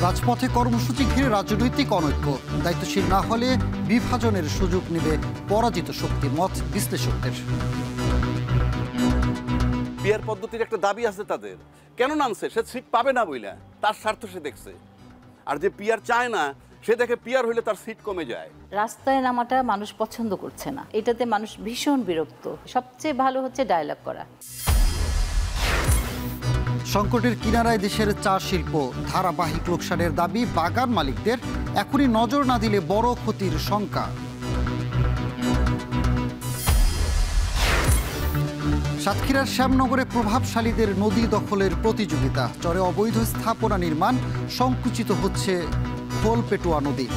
রাজপথে কর্মসূচি ঘিরে রাজনৈতিক অনৈক্য, দায়িত্বশীল না হলে বিভাজনের সুযোগ নেবে পরাজিত শক্তি, মত বিশ্লেষকদের। পিয়ার পদ্ধতির একটা দাবি আছে তাদের, কেন নামছে? সে সিট পাবে না বইলা, তার স্বার্থ সে দেখছে। আর যে পিয়ার চায় না, সে দেখে পিয়ার হইলে তার সিট কমে যায়। রাস্তায় নামাটা মানুষ পছন্দ করছে না, এটাতে মানুষ ভীষণ বিরক্ত। সবচেয়ে ভালো হচ্ছে ডায়ালগ করা। সংকটের কিনারায় দেশের চা শিল্প, ধারাবাহিক লোকসানের দাবি বাগান মালিকদের। এখনই নজর না দিলে বড় ক্ষতির শঙ্কা। সাতক্ষীরার শ্যামনগরে প্রভাবশালীদের নদী দখলের প্রতিযোগিতা, চরে অবৈধ স্থাপনা নির্মাণ, সংকুচিত হচ্ছে খোলপেটুয়া নদী।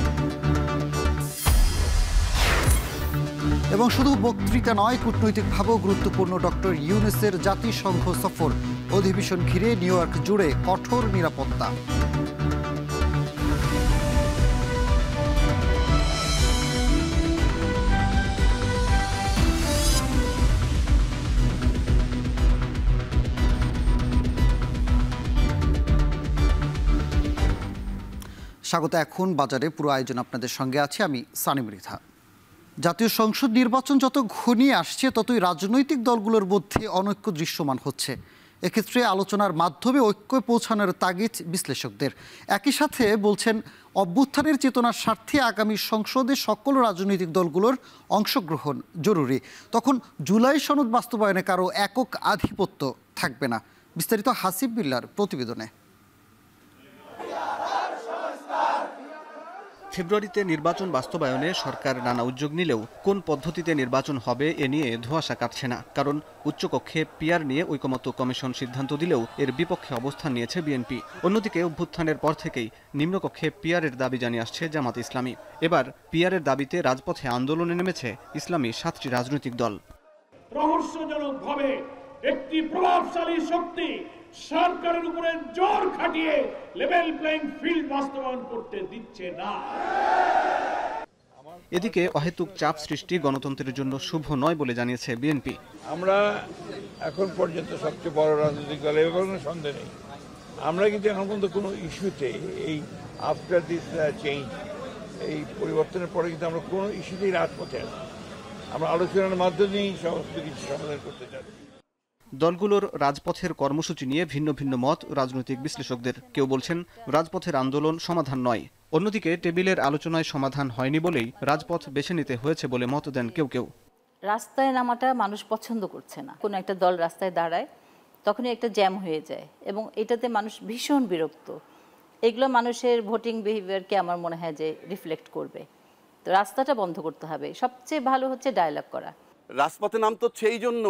এবং শুধু বক্তৃতা নয়, কূটনৈতিকভাবেও গুরুত্বপূর্ণ ডক্টর ইউনূসের জাতিসংঘ সফর। অধিবেশন ঘিরে নিউ ইয়র্ক জুড়ে কঠোর নিরাপত্তা। স্বাগত। এখন বাজারে পুরো আয়োজন আপনাদের সঙ্গে আছে আমি সানি মৃধা। জাতীয় সংসদ নির্বাচন যত ঘনিয়ে আসছে, ততই রাজনৈতিক দলগুলোর মধ্যে অনৈক্য দৃশ্যমান হচ্ছে। এক্ষেত্রে আলোচনার মাধ্যমে ঐক্যে পৌঁছানোর তাগিদ বিশ্লেষকদের। একই সাথে বলছেন, অভ্যুত্থানের চেতনার স্বার্থে আগামী সংসদে সকল রাজনৈতিক দলগুলোর অংশগ্রহণ জরুরি। তখন জুলাই সনদ বাস্তবায়নে কারো একক আধিপত্য থাকবে না। বিস্তারিত হাসিব বিল্লার প্রতিবেদনে। ফেব্রুয়ারিতে নির্বাচন বাস্তবায়নে সরকার নানা উদ্যোগ নিলেও কোন পদ্ধতিতে নির্বাচন হবে এ নিয়ে ধোঁয়াশা কাটছে না। কারণ উচ্চকক্ষে পিয়ার নিয়ে ঐকমত্য কমিশন সিদ্ধান্ত দিলেও এর বিপক্ষে অবস্থান নিয়েছে বিএনপি। অন্যদিকে অভ্যুত্থানের পর থেকেই নিম্নকক্ষে পিয়ারের দাবি জানিয়ে আসছে জামাত ইসলামী। এবার পিয়ারের দাবিতে রাজপথে আন্দোলনে নেমেছে ইসলামী 7টি রাজনৈতিক দল। রহস্যজনকভাবে একটি প্রভাবশালী শক্তি সরকারের উপরে জোর খাটিয়ে লেভেল প্লেইং ফিল্ড বাস্তবায়ন করতে দিচ্ছে না। এদিকে অহেতুক চাপ সৃষ্টি গণতন্ত্রের জন্য শুভ নয় বলে জানিয়েছে বিএনপি। আমরা এখন পর্যন্ত সবচেয়ে বড় রাজনৈতিক দল, এ কোনো সন্দেহ নেই। আমরা কিন্তু এখন পর্যন্ত কোনো ইস্যুতে, এই আফটার দিস চেঞ্জ, এই পরিবর্তনের পরে কিন্তু আমরা কোনো ইস্যুতেই রাজপথে আছি। আমরা আলোচনার মাধ্যমেই সমস্ত কিছু সমাধান করতে চাই। দলগুলোর রাজপথের কর্মসূচি নিয়ে ভিন্ন ভিন্ন মত রাজনৈতিক বিশ্লেষকদের। কেউ বলছেন রাজপথের আন্দোলন সমাধান নয়, অন্যদিকে টেবিলের আলোচনায় সমাধান হয়নি বলেই রাজপথ বেছে নিতে হয়েছে বলে মত দেন কেউ কেউ। রাস্তায় নামাটা মানুষ পছন্দ করছে না। কোনো একটা দল রাস্তায় দাঁড়ায়, তখনই একটা জ্যাম হয়ে যায় এবং এটাতে মানুষ ভীষণ বিরক্ত। এগুলো মানুষের ভোটিং বিহেভিয়ারকে আমার মনে হয় যে রিফ্লেক্ট করবে। তো রাস্তাটা বন্ধ করতে হবে। সবচেয়ে ভালো হচ্ছে ডায়ালগ করা। রাজপথে নাম তো সেই জন্য,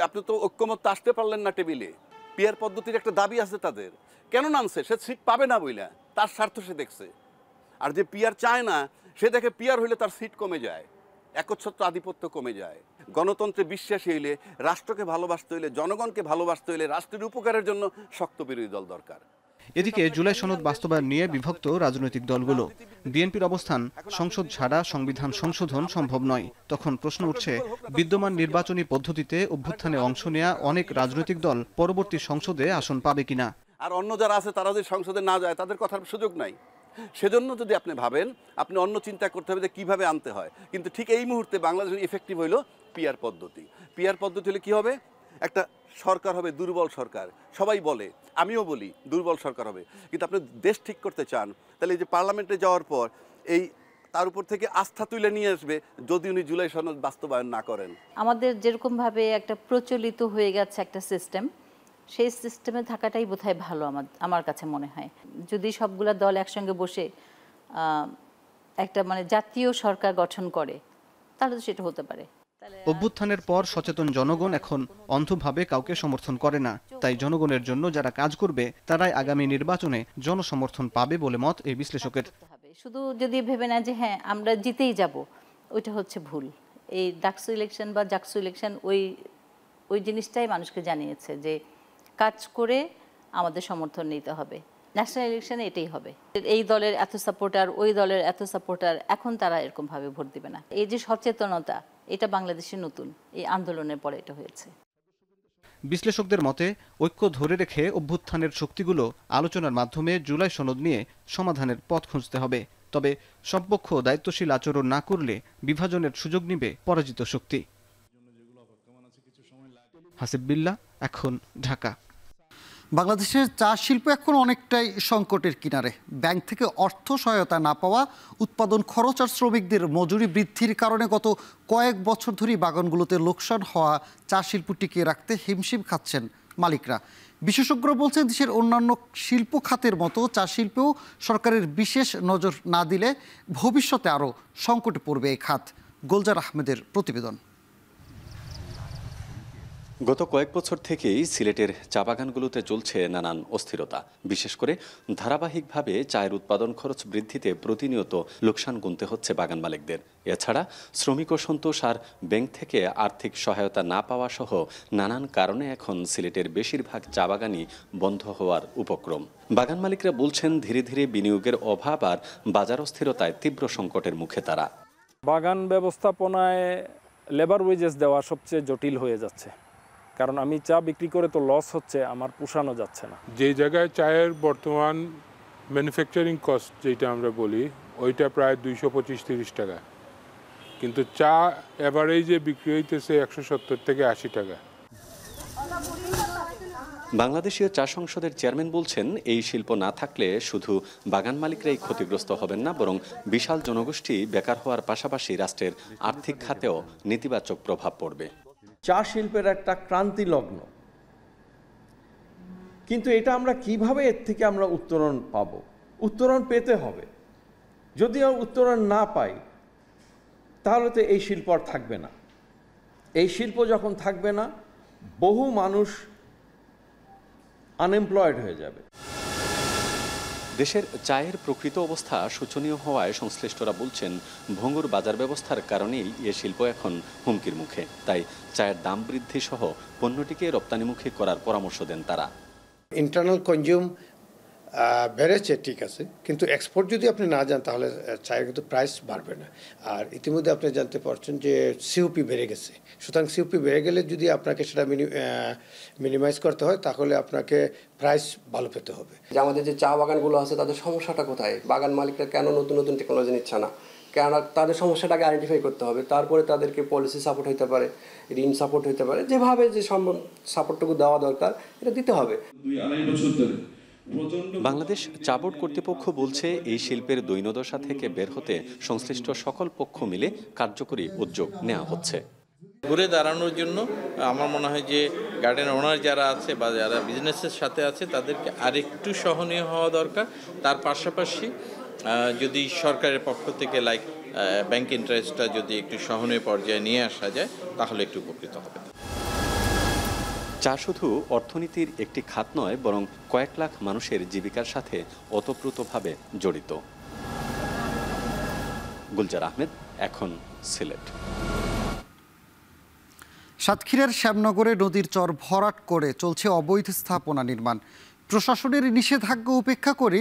আপনি তো ঐক্যমত আসতে পারলেন না টেবিলে। পিয়ার পদ্ধতির একটা দাবি আছে তাদের, কেন নামছে? সে সিট পাবে না বইলা, তার স্বার্থ সে দেখছে। আর যে পিয়ার চায় না, সে দেখে পিয়ার হইলে তার সিট কমে যায়, একচ্ছত্র আধিপত্য কমে যায়। গণতন্ত্রে বিশ্বাসী হইলে, রাষ্ট্রকে ভালোবাসতে হইলে, জনগণকে ভালোবাসতে হইলে রাষ্ট্রের উপকারের জন্য শক্ত বিরোধী দল দরকার। এদিকে জুলাই সনদ বাস্তবায়ন নিয়ে বিভক্ত রাজনৈতিক দলগুলো। বিএনপির অবস্থান, সংসদ ছাড়া সংবিধান সংশোধন সম্ভব নয়। তখন প্রশ্ন উঠছে, বিদ্যমান নির্বাচনী পদ্ধতিতে অভ্যুত্থানে অংশ নেয়া অনেক রাজনৈতিক দল পরবর্তী সংসদে আসন পাবে কিনা। আর অন্য যারা আছে তারা যদি সংসদে না যায়, তাদের কথার সুযোগ নাই। সেজন্য যদি আপনি ভাবেন, আপনি অন্য চিন্তা করতে হবে যে কীভাবে আনতে হয়। কিন্তু ঠিক এই মুহূর্তে বাংলাদেশের ইফেক্টিভ হইল পিয়ার পদ্ধতি। পিয়ার পদ্ধতি হলে কী হবে? একটা সরকার হবে দুর্বল সরকার। সবাই বলে, আমিও বলি দুর্বল সরকার হবে। কিন্তু আপনি দেশ ঠিক করতে চান, তাহলে এই যে পার্লামেন্টে যাওয়ার পর এই তার উপর থেকে আস্থা তুলে নিয়ে আসবে যদি উনি জুলাই সনদ বাস্তবায়ন না করেন। আমাদের যেরকমভাবে একটা প্রচলিত হয়ে গেছে একটা সিস্টেম, সেই সিস্টেমে থাকাটাই বোধহয় ভালো আমার কাছে মনে হয়। যদি সবগুলা দল একসঙ্গে বসে একটা জাতীয় সরকার গঠন করে, তাহলে তো সেটা হতে পারে। অভ্যুত্থানের পর সচেতন জনগণ এখন অন্ধভাবে কাউকে সমর্থন করে না। তাই জনগণের জন্য যারা কাজ করবে তারাই আগামী নির্বাচনে জনসমর্থন পাবে বলে মত এই বিশ্লেষকের। শুধু যদি ভেবে না যে হ্যাঁ আমরা জিতেই যাব, ওইটা হচ্ছে ভুল। এই ডাকসু ইলেকশন বা জাকসু ইলেকশন ওই জিনিসটাই মানুষকে জানিয়েছে যে কাজ করে আমাদের সমর্থন নিতে হবে। ন্যাশনাল ইলেকশনে এটাই হবে। এই দলের এত সাপোর্টার, ওই দলের এত সাপোর্টার, এখন তারা এরকমভাবে ভোট দিবে না। এই যে সচেতনতা, এটা বাংলাদেশে নতুন, এই আন্দোলনের পরে এটা হয়েছে। বিশ্লেষকদের মতে ঐক্য ধরে রেখে অভ্যুত্থানের শক্তিগুলো আলোচনার মাধ্যমে জুলাই সনদ নিয়ে সমাধানের পথ খুঁজতে হবে। তবে সব পক্ষ দায়িত্বশীল আচরণ না করলে বিভাজনের সুযোগ নিবে পরাজিত শক্তি। হাসিব বিল্লাহ, এখন, ঢাকা। বাংলাদেশের চা শিল্প এখন অনেকটাই সংকটের কিনারে। ব্যাংক থেকে অর্থ সহায়তা না পাওয়া, উৎপাদন খরচ আর শ্রমিকদের মজুরি বৃদ্ধির কারণে গত কয়েক বছর ধরেই বাগানগুলোতে লোকসান হওয়া চা শিল্প টিকিয়ে রাখতে হিমশিম খাচ্ছেন মালিকরা। বিশেষজ্ঞরা বলছেন, দেশের অন্যান্য শিল্প খাতের মতো চা শিল্পেও সরকারের বিশেষ নজর না দিলে ভবিষ্যতে আরও সংকটে পড়বে এই খাত। গোলজার আহমেদের প্রতিবেদন। গত কয়েক বছর থেকেই সিলেটের চা বাগানগুলোতে চলছে নানান অস্থিরতা। বিশেষ করে ধারাবাহিকভাবে চায়ের উৎপাদন খরচ বৃদ্ধিতে প্রতিনিয়ত লোকসান গুনতে হচ্ছে বাগান মালিকদের। এছাড়া শ্রমিক অসন্তোষ আর ব্যাংক থেকে আর্থিক সহায়তা না পাওয়া সহ নানান কারণে এখন সিলেটের বেশিরভাগ চা বাগানই বন্ধ হওয়ার উপক্রম। বাগান মালিকরা বলছেন, ধীরে ধীরে বিনিয়োগের অভাব আর বাজার অস্থিরতায় তীব্র সংকটের মুখে তারা। বাগান ব্যবস্থাপনায় লেবার ওয়েজেস দেওয়া সবচেয়ে জটিল হয়ে যাচ্ছে, কারণ আমি চা বিক্রি করে তো লস হচ্ছে, আমার পোষানো যাচ্ছে না। যে জায়গায় চায়ের বর্তমান ম্যানুফ্যাকচারিং কস্ট যেটা আমরা বলি, ওইটা প্রায় 225-30 টাকা, কিন্তু চা এভারেজে বিক্রি হইতেছে 170 থেকে 80 টাকা। বাংলাদেশীয় চা সংসদের চেয়ারম্যান বলছেন, এই শিল্প না থাকলে শুধু বাগান মালিকরাই ক্ষতিগ্রস্ত হবেন না, বরং বিশাল জনগোষ্ঠী বেকার হওয়ার পাশাপাশি রাষ্ট্রের আর্থিক খাতেও নেতিবাচক প্রভাব পড়বে। চা শিল্পের একটা ক্রান্তি লগ্ন, কিন্তু এটা আমরা কিভাবে এর থেকে আমরা উত্তরণ পাব? উত্তরণ পেতে হবে। যদি উত্তরণ না পাই তাহলে তো এই শিল্প আর থাকবে না। এই শিল্প যখন থাকবে না, বহু মানুষ আনএমপ্লয়েড হয়ে যাবে। দেশের চায়ের প্রকৃত অবস্থা শোচনীয় হওয়ায় সংশ্লিষ্টরা বলছেন, ভঙ্গুর বাজার ব্যবস্থার কারণেই এ শিল্প এখন হুমকির মুখে। তাই চায়ের দাম বৃদ্ধি সহ পণ্যটিকে রপ্তানিমুখী করার পরামর্শ দেন তারা। ইন্টারনাল কনজিউম বেড়েছে ঠিক আছে, কিন্তু এক্সপোর্ট যদি আপনি না যান তাহলে চায়ের কিন্তু প্রাইস বাড়বে না। আর ইতিমধ্যে আপনি জানতে পারছেন যে সিওপি বেড়ে গেছে। সুতরাং সিওপি বেড়ে গেলে যদি আপনাকে সেটা মিনিমাইজ করতে হয়, তাহলে আপনাকে প্রাইস ভালো পেতে হবে। যে আমাদের যে চা বাগানগুলো আছে তাদের সমস্যাটা কোথায়? বাগান মালিকরা কেন নতুন নতুন টেকনোলজি নিচ্ছে না? কেন তাদের সমস্যাটাকে আইডেন্টিফাই করতে হবে, তারপরে তাদেরকে পলিসি সাপোর্ট হতে পারে, ঋণ সাপোর্ট হতে পারে, যেভাবে যে সম্ভব সাপোর্টটুকু দেওয়া দরকার এটা দিতে হবে। 2-2.5 বছর ধরে বাংলাদেশ চা বোর্ড কর্তৃপক্ষ বলছে, এই শিল্পের দৈন্যদশা থেকে বের হতে সংশ্লিষ্ট সকল পক্ষ মিলে কার্যকরী উদ্যোগ নেওয়া হচ্ছে। ঘুরে দাঁড়ানোর জন্য আমার মনে হয় যে গার্ডেন ওনার যারা আছে বা যারা বিজনেসের সাথে আছে তাদেরকে আরেকটু সহনীয় হওয়া দরকার। তার পাশাপাশি যদি সরকারের পক্ষ থেকে ব্যাংক ইন্টারেস্টটা যদি একটু সহনীয় পর্যায়ে নিয়ে আসা যায় তাহলে একটু উপকৃত হবে। চা শুধু অর্থনীতির একটি খাত নয়, বরং কয়েক লাখ মানুষের জীবিকার সাথে ওতপ্রোতভাবে জড়িত। গুলজার আহমেদ, এখন, সিলেট। সাতক্ষীরার শ্যামনগরে নদীর চর ভরাট করে চলছে অবৈধ স্থাপনা নির্মাণ। প্রশাসনের নিষেধাজ্ঞা উপেক্ষা করে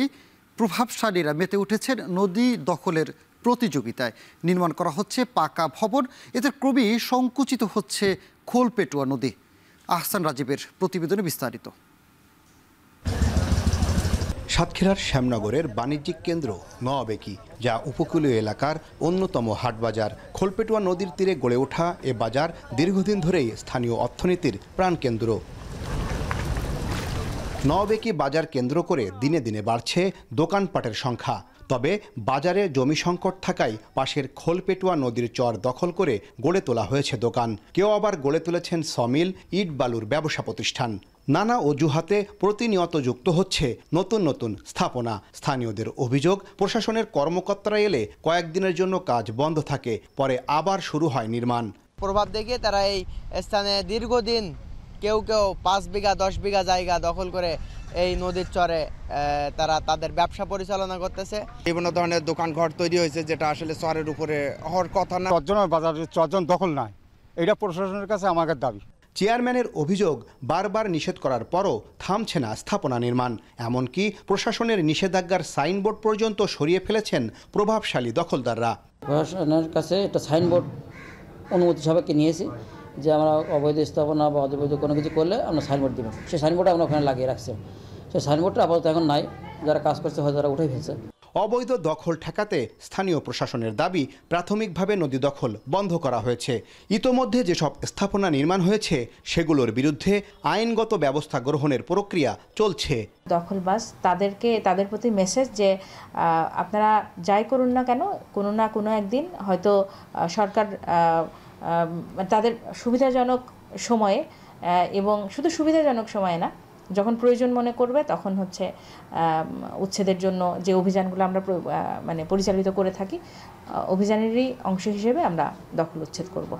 প্রভাবশালীরা মেতে উঠেছেন নদী দখলের প্রতিযোগিতায়। নির্মাণ করা হচ্ছে পাকা ভবন, এতে ক্রমেই সংকুচিত হচ্ছে খোলপেটুয়া নদী। আহসান রাজীবের প্রতিবেদনে বিস্তারিত। সাতক্ষীরার শ্যামনগরের বাণিজ্যিক কেন্দ্র নওয়াবেকি, যা উপকূলীয় এলাকার অন্যতম হাটবাজার। খোলপেটুয়া নদীর তীরে গড়ে ওঠা এ বাজার দীর্ঘদিন ধরেই স্থানীয় অর্থনীতির প্রাণকেন্দ্র। নওয়াবেকি বাজার কেন্দ্র করে দিনে দিনে বাড়ছে দোকানপাটের সংখ্যা। তবে বাজারে জমি সংকট থাকায় পাশের খোলপেটুয়া নদীর চর দখল করে গড়ে তোলা হয়েছে দোকান। কেউ আবার গড়ে তুলেছেন সমিল, ইট বালুর ব্যবসা প্রতিষ্ঠান। নানা অজুহাতে প্রতিনিয়ত যুক্ত হচ্ছে নতুন নতুন স্থাপনা। স্থানীয়দের অভিযোগ, প্রশাসনের কর্মকর্তারা এলে কয়েকদিনের জন্য কাজ বন্ধ থাকে, পরে আবার শুরু হয় নির্মাণ। প্রভাব দেখে তারা এই স্থানে দীর্ঘদিন কেউ 5 বিঘা 10 বিঘা জায়গা দখল করে এই নদীর চরে তারা তাদের ব্যবসা পরিচালনা করতেছে। বিভিন্ন ধরনের দোকান ঘর তৈরি হয়েছে, যেটা আসলে চরের উপরে হওয়ার কথা না। চরজনের বাজারে চরজন দখল নাই, এটা প্রশাসনের কাছে আমাদের দাবি। চেয়ারম্যানের অভিযোগ, বারবার নিষেধ করার পরও থামছে না স্থাপনা নির্মাণ। এমনকি প্রশাসনের নিষেধাজ্ঞার সাইনবোর্ড পর্যন্ত সরিয়ে ফেলেছেন প্রভাবশালী দখলদাররা। প্রশাসনের কাছে একটা সাইনবোর্ড অনুমতি সবাইকে নিয়েছি, যে আমরা অবৈধ স্থাপনা বা অবৈধ কোনো কিছু করলে আমরা সাইনবোর্ড দেবো। সেই সাইনবোর্ডটা আমরা ওখানে লাগিয়ে রাখছি। সেই সাইনবোর্ডটা আপাতত এখন নাই, যারা কাজ করছে হয়তো তারা উঠেই ফেলছে। অবৈধ দখল ঠেকাতে স্থানীয় প্রশাসনের দাবি প্রাথমিকভাবে নদী দখল বন্ধ করা হয়েছে। ইতোমধ্যে যেসব স্থাপনা নির্মাণ হয়েছে সেগুলোর বিরুদ্ধে আইনগত ব্যবস্থা গ্রহণের প্রক্রিয়া চলছে। দখলবাজ তাদের প্রতি মেসেজ যে আপনারা যাই করুন না কেন, কোনো না কোনো একদিন হয়তো সরকার তাদের সুবিধাজনক সময়ে, এবং শুধু সুবিধাজনক সময়ে না, যখন প্রয়োজন মনে করবে তখন হচ্ছে উচ্ছেদের জন্য যে অভিযানগুলো আমরা পরিচালিত করে থাকি, অভিযানেরই অংশ হিসেবে আমরা দখল উচ্ছেদ করব।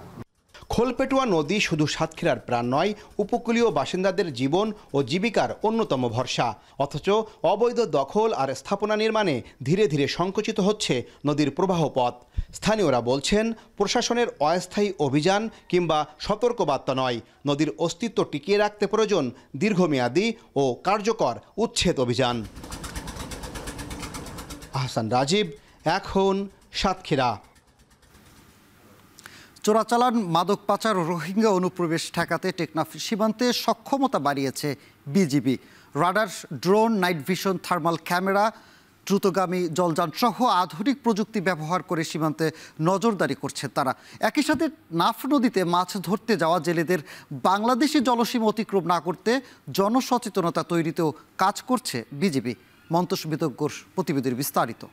খোলপেটুয়া নদী শুধু সাতক্ষীরার প্রাণ নয়, উপকূলীয় বাসিন্দাদের জীবন ও জীবিকার অন্যতম ভরসা। অথচ অবৈধ দখল আর স্থাপনা নির্মাণে ধীরে ধীরে সংকুচিত হচ্ছে নদীর প্রবাহ পথ। স্থানীয়রা বলছেন, প্রশাসনের অস্থায়ী অভিযান কিংবা সতর্কবার্তা নয়, নদীর অস্তিত্ব টিকিয়ে রাখতে প্রয়োজন দীর্ঘমেয়াদী ও কার্যকর উচ্ছেদ অভিযান। আহসান রাজীব, এখন সাতক্ষীরা। চোরাচালান, মাদক পাচার ও রোহিঙ্গা অনুপ্রবেশ ঠেকাতে টেকনাফ সীমান্তে সক্ষমতা বাড়িয়েছে BGB. Radar, drone, night vision, thermal camera, দ্রুতগামী জলযান সহ আধুনিক প্রযুক্তি ব্যবহার করে সীমান্তে নজরদারি করছে তারা। একই সাথে নাফ নদীতে মাছ ধরতে যাওয়া জেলেদের বাংলাদেশি জলসীমা অতিক্রম না করতে জনসচেতনতা তৈরিতেও কাজ করছে বিজিবি। মন্তস বিতজ্ঞর প্রতিবেদীর বিস্তারিত।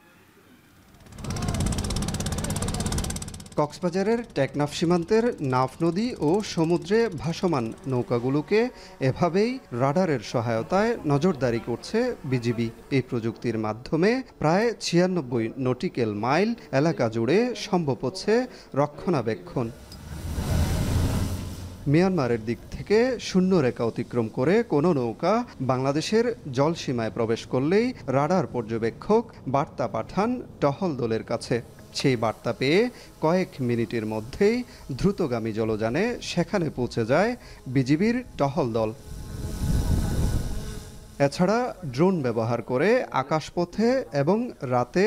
কক্সবাজারের টেকনাফ সীমান্তের নাফ নদী ও সমুদ্রে ভাসমান নৌকাগুলোকে এভাবেই রাডারের সহায়তায় নজরদারি করছে বিজিবি। এই প্রযুক্তির মাধ্যমে প্রায় 96 নটিক্যাল মাইল এলাকা জুড়ে সম্ভব হচ্ছে রক্ষণাবেক্ষণ। মিয়ানমারের দিক থেকে শূন্য রেখা অতিক্রম করে কোনো নৌকা বাংলাদেশের জলসীমায় প্রবেশ করলেই রাডার পর্যবেক্ষক বার্তা পাঠান টহল দলের কাছে। সেই বার্তা পেয়ে কয়েক মিনিটের মধ্যেই দ্রুতগামী জলযানে সেখানে পৌঁছে যায় বিজিবির টহল দল। এছাড়া ড্রোন ব্যবহার করে আকাশপথে এবং রাতে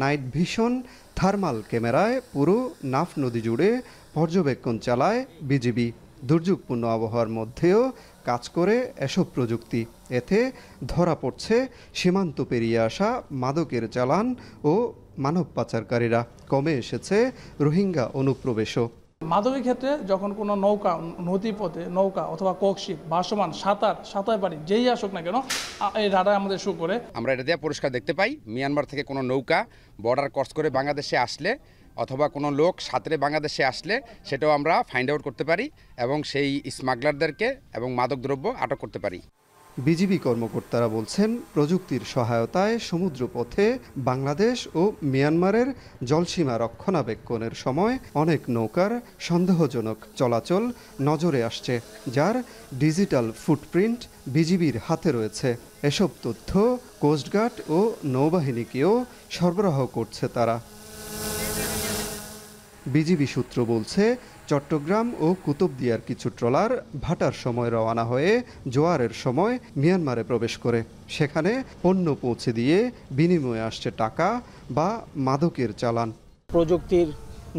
নাইট ভিশন, থার্মাল ক্যামেরায় পুরো নাফ নদী জুড়ে পর্যবেক্ষণ চালায় বিজিবি। দুর্যোগপূর্ণ আবহাওয়ার মধ্যেও কাজ করে এসব প্রযুক্তি। এতে ধরা পড়ছে সীমান্ত পেরিয়ে আসা মাদকের চালান ও মানব পাচারকারীরা। কমে এসেছে রোহিঙ্গা অনুপ্রবেশও। মাদকের ক্ষেত্রে যখন কোনো নৌকা, নদীপথে নৌকা অথবা ককশিপ, ভাসমান, সাঁতার পানি যেই আসুক না কেন, এই রাডার আমাদের শো করে। আমরা এটা দিয়ে পরিষ্কার দেখতে পাই মিয়ানমার থেকে কোনো নৌকা বর্ডার ক্রস করে বাংলাদেশে আসলে অথবা কোনো লোক সাঁতরে বাংলাদেশে আসলে সেটাও আমরা ফাইন্ড আউট করতে পারি এবং সেই স্মাগলারদেরকে এবং মাদকদ্রব্য আটক করতে পারি। বিজিবি কর্মকর্তারা বলছেন, প্রযুক্তির সহায়তায় সমুদ্রপথে বাংলাদেশ ও মিয়ানমারের জলসীমা রক্ষণাবেক্ষণের সময় অনেক নৌকার সন্দেহজনক চলাচল নজরে আসছে, যার ডিজিটাল ফুটপ্রিন্ট বিজিবির হাতে রয়েছে। এসব তথ্য কোস্টগার্ড ও নৌবাহিনীকেও সরবরাহ করছে তারা। বিজিবি সূত্র বলছে, চট্টগ্রাম ও কুতুবদিয়ার কিছু ট্রলার ভাটার সময় রওনা হয়ে জোয়ারের সময় মিয়ানমারে প্রবেশ করে সেখানে পণ্য পৌঁছে দিয়ে বিনিময়ে আসছে টাকা বা মাদকের চালান। প্রযুক্তির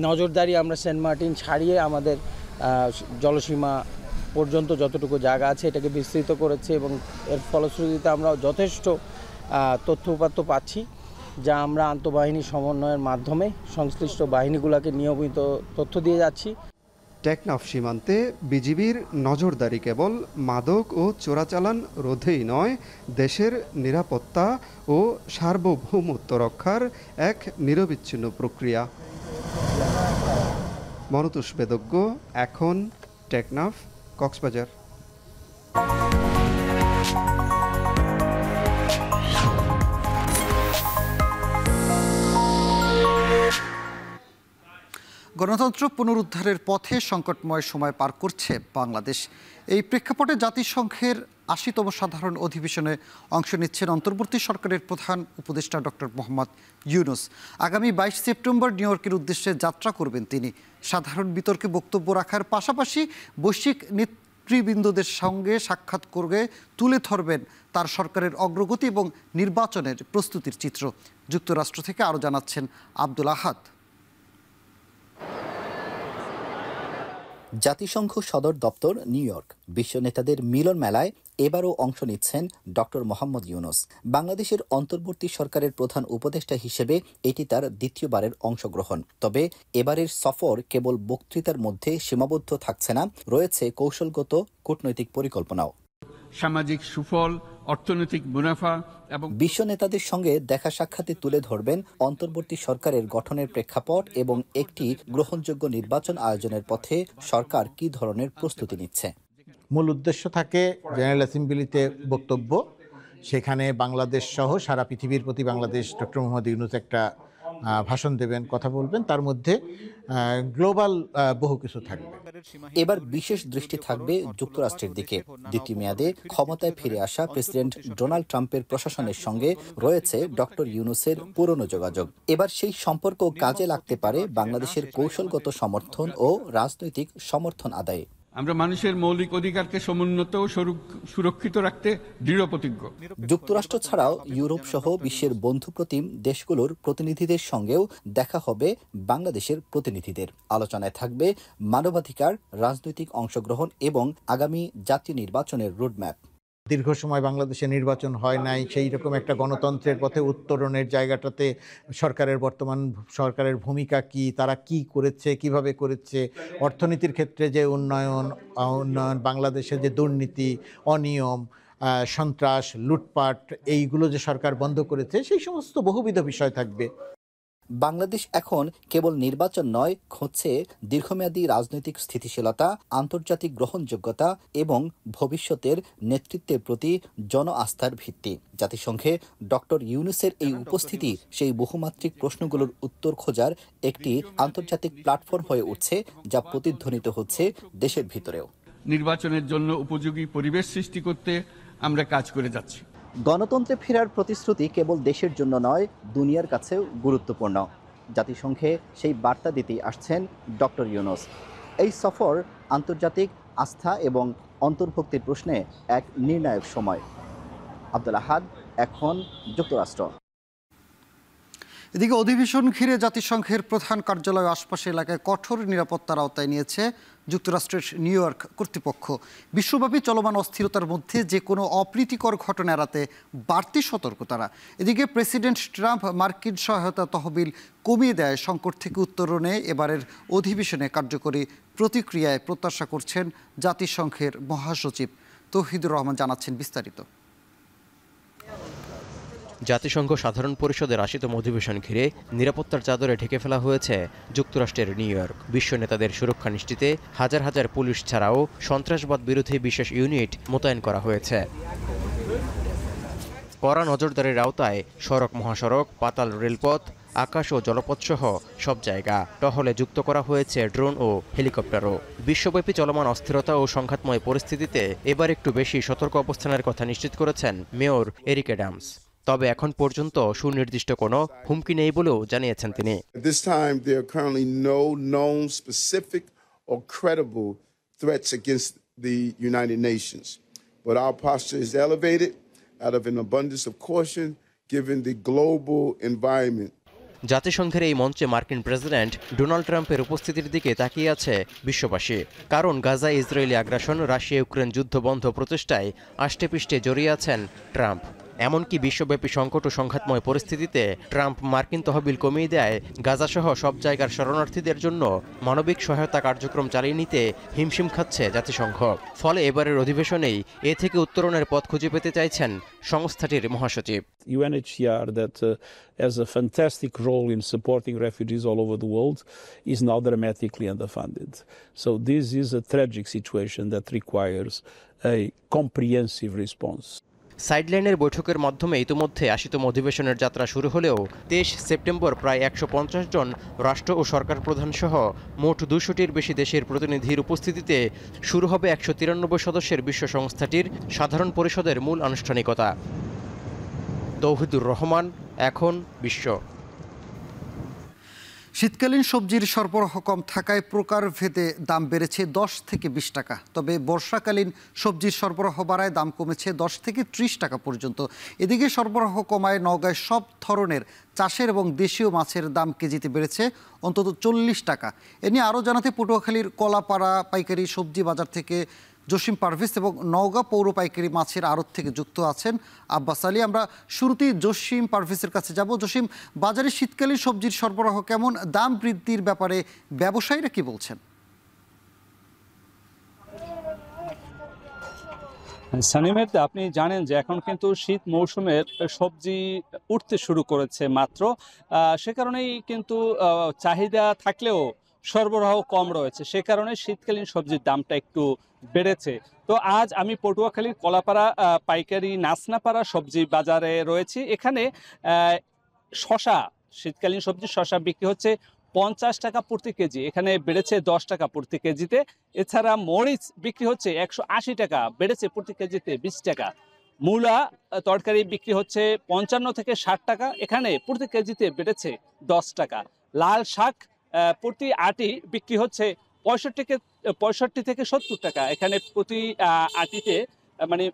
নজরদারি আমরা সেন্ট মার্টিন ছাড়িয়ে আমাদের জলসীমা পর্যন্ত যতটুকু জায়গা আছে এটাকে বিস্তৃত করেছে এবং এর ফলশ্রুতিতে আমরা যথেষ্ট তথ্য উপাত্ত পাচ্ছি, যা আমরা আন্তঃবাহিনী সমন্বয়ের মাধ্যমে সংশ্লিষ্ট বাহিনীগুলোকে নিয়মিত তথ্য দিয়ে যাচ্ছি। টেকনাফ সীমান্তে বিজিবির নজরদারি কেবল মাদক ও চোরাচালান রোধেই নয়, দেশের নিরাপত্তা ও সার্বভৌমত্ব রক্ষার এক নিরবিচ্ছিন্ন প্রক্রিয়া। মনতোষ বেদজ্ঞ, এখন টেকনাফ, কক্সবাজার। গণতন্ত্র পুনরুদ্ধারের পথে সংকটময় সময় পার করছে বাংলাদেশ। এই প্রেক্ষাপটে জাতিসংঘের ৮০তম সাধারণ অধিবেশনে অংশ নিচ্ছেন অন্তর্বর্তী সরকারের প্রধান উপদেষ্টা ডক্টর মোহাম্মদ ইউনূস। আগামী ২২ সেপ্টেম্বর নিউ ইয়র্কের উদ্দেশ্যে যাত্রা করবেন তিনি। সাধারণ বিতর্কে বক্তব্য রাখার পাশাপাশি বৈশ্বিক নেতৃবৃন্দদের সঙ্গে সাক্ষাৎ করে তুলে ধরবেন তার সরকারের অগ্রগতি এবং নির্বাচনের প্রস্তুতির চিত্র। যুক্তরাষ্ট্র থেকে আরও জানাচ্ছেন আব্দুল আহাদ। জাতিসংঘ সদর দপ্তর নিউ ইয়র্ক। বিশ্ব নেতাদের মিলন মেলায় এবারও অংশ নিচ্ছেন ডক্টর মোহাম্মদ ইউনূস। বাংলাদেশের অন্তর্বর্তী সরকারের প্রধান উপদেষ্টা হিসেবে এটি তার দ্বিতীয়বারের অংশগ্রহণ। তবে এবারের সফর কেবল বক্তৃতার মধ্যে সীমাবদ্ধ থাকছে না, রয়েছে কৌশলগত কূটনৈতিক পরিকল্পনাও। সামাজিক সুফল, অর্থনৈতিক মুনাফা এবং বিশ্ব নেতাদের সঙ্গে দেখা সাক্ষাতে তুলে ধরবেন অন্তর্বর্তী সরকারের গঠনের প্রেক্ষাপট এবং একটি গ্রহণযোগ্য নির্বাচন আয়োজনের পথে সরকার কী ধরনের প্রস্তুতি নিচ্ছে। মূল উদ্দেশ্য থাকে জেনারেল অ্যাসেম্বলিতে বক্তব্য, সেখানে বাংলাদেশ সহ সারা পৃথিবীর প্রতি বাংলাদেশ ডক্টর মোহাম্মদ ইউনূস একটা ভাষণ দেবেন, কথা বলবেন, তার মধ্যে গ্লোবাল বহু কিছু থাকবে। এবার বিশেষ দৃষ্টি থাকবে যুক্তরাষ্ট্রের দিকে। দ্বিতীয় মেয়াদে ক্ষমতায় ফিরে আসা প্রেসিডেন্ট ডোনাল্ড ট্রাম্পের প্রশাসনের সঙ্গে রয়েছে ডক্টর ইউনূসের পুরনো যোগাযোগ। এবার সেই সম্পর্ক কাজে লাগতে পারে বাংলাদেশের কৌশলগত সমর্থন ও রাজনৈতিক সমর্থন আদায়ে। আমরা মানুষের মৌলিক অধিকারকে সমুন্নত ও সুরক্ষিত রাখতে দৃঢ় প্রতিজ্ঞ। যুক্তরাষ্ট্র ছাড়াও ইউরোপ সহ বিশ্বের বন্ধুপ্রতিম দেশগুলোর প্রতিনিধিদের সঙ্গেও দেখা হবে বাংলাদেশের প্রতিনিধিদের। আলোচনায় থাকবে মানবাধিকার, রাজনৈতিক অংশগ্রহণ এবং আগামী জাতীয় নির্বাচনের রোডম্যাপ। দীর্ঘ সময় বাংলাদেশে নির্বাচন হয় নাই, সেই রকম একটা গণতন্ত্রের পথে উত্তরণের জায়গাটাতে বর্তমান সরকারের ভূমিকা কি, তারা কি করেছে, কিভাবে করেছে, অর্থনীতির ক্ষেত্রে যে উন্নয়ন, বাংলাদেশে যে দুর্নীতি, অনিয়ম, সন্ত্রাস, লুটপাট, এইগুলো যে সরকার বন্ধ করেছে, সেই সমস্ত বহুবিধ বিষয় থাকবে। বাংলাদেশ এখন কেবল নির্বাচন নয়, খুঁজছে দীর্ঘমেয়াদী রাজনৈতিক স্থিতিশীলতা, আন্তর্জাতিক গ্রহণযোগ্যতা এবং ভবিষ্যতের নেতৃত্বের প্রতি জন আস্থার ভিত্তি। জাতিসংঘে ডক্টর ইউনূসের এই উপস্থিতি সেই বহুমাত্রিক প্রশ্নগুলোর উত্তর খোঁজার একটি আন্তর্জাতিক প্ল্যাটফর্ম হয়ে উঠছে, যা প্রতিধ্বনিত হচ্ছে দেশের ভিতরেও। নির্বাচনের জন্য উপযোগী পরিবেশ সৃষ্টি করতে আমরা কাজ করে যাচ্ছি। গণতন্ত্রে ফেরার প্রতিশ্রুতি কেবল দেশের জন্য নয়, দুনিয়ার কাছেও গুরুত্বপূর্ণ। জাতিসংঘে সেই বার্তা দিতেই আসছেন ডক্টর ইউনূস। এই সফর আন্তর্জাতিক আস্থা এবং অন্তর্ভুক্তির প্রশ্নে এক নির্ণায়ক সময়। আব্দুল আহাদ, এখন যুক্তরাষ্ট্র। এদিকে অধিবেশন ঘিরে জাতিসংঘের প্রধান কার্যালয় আশপাশ এলাকায় কঠোর নিরাপত্তার আওতায় নিয়েছে যুক্তরাষ্ট্রের নিউ ইয়র্ক কর্তৃপক্ষ। বিশ্বব্যাপী চলমান অস্থিরতার মধ্যে যে কোনো অপ্রীতিকর ঘটনা এড়াতে বাড়তি সতর্ক তারা। এদিকে প্রেসিডেন্ট ট্রাম্প মার্কিন সহায়তা তহবিল কমিয়ে দেয় সংকট থেকে উত্তরণে এবারের অধিবেশনে কার্যকরী প্রতিক্রিয়ায় প্রত্যাশা করছেন জাতিসংঘের মহাসচিব। তৌহিদুর রহমান জানাচ্ছেন বিস্তারিত। জাতিসংঘ সাধারণ পরিষদের ৮০তম অধিবেশন ঘিরে নিরাপত্তার চাদরে ঢেকে ফেলা হয়েছে যুক্তরাষ্ট্রের নিউ ইয়র্ক। বিশ্ব নেতাদের সুরক্ষা নিশ্চিতে হাজার হাজার পুলিশ ছাড়াও সন্ত্রাসবাদ বিরোধী বিশেষ ইউনিট মোতায়েন করা হয়েছে। কড়া নজরদারির আওতায় সড়ক, মহাসড়ক, পাতাল রেলপথ, আকাশ ও জলপথসহ সব জায়গা টহলে যুক্ত করা হয়েছে ড্রোন ও হেলিকপ্টারও। বিশ্বব্যাপী চলমান অস্থিরতা ও সংঘাতময় পরিস্থিতিতে এবার একটু বেশি সতর্ক অবস্থানের কথা নিশ্চিত করেছেন মেয়র এরিক অ্যাডামস। তবে এখন পর্যন্ত সুনির্দিষ্ট কোনো হুমকি নেই বলেও জানিয়েছেন তিনি। At this time, there are currently no known specific or credible threats against the United Nations, but our posture is elevated out of an abundance of caution given the global environment. জাতিসংঘের এই মঞ্চে মার্কিন president Donald ট্রাম্পের উপস্থিতির দিকে তাকিয়ে আছে বিশ্ববাসী। কারণ গাজায় ইসরায়েলি আগ্রাসন, রাশিয়া ইউক্রেন যুদ্ধ বন্ধ প্রচেষ্টায় আষ্টেপৃষ্ঠে জড়িয়ে আছেন ট্রাম্প। এমনকি বিশ্বব্যাপী সংকট ও সংঘাতময় পরিস্থিতিতে ট্রাম্প মার্কিন তহবিল কমিয়ে দেয় গাজাসহ সব জায়গার শরণার্থীদের জন্য মানবিক সহায়তা কার্যক্রম চালিয়ে নিতে হিমশিম খাচ্ছে জাতিসংঘ। ফলে এবারের অধিবেশনেই এ থেকে উত্তরণের পথ খুঁজে পেতে চাইছেন সংস্থাটির মহাসচিব। UNHCR that has a fantastic role in supporting refugees all over the world is now dramatically underfunded. So this is a tragic situation that requires a comprehensive response. সাইডলাইনের বৈঠকের মাধ্যমে ইতিমধ্যে ৮০তম অধিবেশনের যাত্রা শুরু হলেও ২৩ সেপ্টেম্বর প্রায় ১৫০ জন রাষ্ট্র ও সরকার প্রধান সহ মোট ২০০টির বেশি দেশের প্রতিনিধির উপস্থিতিতে শুরু হবে ১৯৩ সদস্যের বিশ্ব সংস্থাটির সাধারণ পরিষদের মূল আনুষ্ঠানিকতা। তৌহিদুর রহমান, এখন বিশ্ব। শীতকালীন সবজির সরবরাহ কম থাকায় প্রকারভেদে দাম বেড়েছে 10 থেকে 20 টাকা। তবে বর্ষাকালীন সবজির সরবরাহ বাড়ায় দাম কমেছে 10 থেকে 30 টাকা পর্যন্ত। এদিকে সরবরাহ কমায় নওগাঁয় সব ধরনের চাষের এবং দেশীয় মাছের দাম কেজিতে বেড়েছে অন্তত 40 টাকা। এ নিয়ে আরও জানাতে পটুয়াখালীর কলাপাড়া পাইকারি সবজি বাজার থেকে জসিম পারভেজ এবং নওগাঁ পৌর পাইকারি মাছের আড়ত থেকে যুক্ত আছেন আব্বাস আলী। আমরা শুরুতেই জসিম পারভেজের কাছে যাব। জসিম, বাজারে শীতকালীন সবজির সরবরাহ কেমন? দাম বৃদ্ধির ব্যাপারে ব্যবসায়ীরা কি বলছেন? সানিমের, আপনি জানেন যে এখন কিন্তু শীত মৌসুমের সবজি উঠতে শুরু করেছে মাত্র, সে কারণেই কিন্তু চাহিদা থাকলেও সরবরাহ কম রয়েছে, সে কারণে শীতকালীন সবজির দামটা একটু বেড়েছে। তো আজ আমি পটুয়াখালীর কলাপাড়া পাইকারি নাসনাপাড়া সবজি বাজারে রয়েছি। এখানে শশা, শীতকালীন সবজি শশা বিক্রি হচ্ছে 50 টাকা প্রতি কেজি, এখানে বেড়েছে 10 টাকা প্রতি কেজিতে। এছাড়া মরিচ বিক্রি হচ্ছে 180 টাকা, বেড়েছে প্রতি কেজিতে 20 টাকা। মূলা তরকারি বিক্রি হচ্ছে 55 থেকে 60 টাকা, এখানে প্রতি কেজিতে বেড়েছে 10 টাকা। লাল শাক প্রতি আটি বিক্রি হচ্ছে 65 থেকে 70 টাকা, এখানে প্রতি আটিতে মানে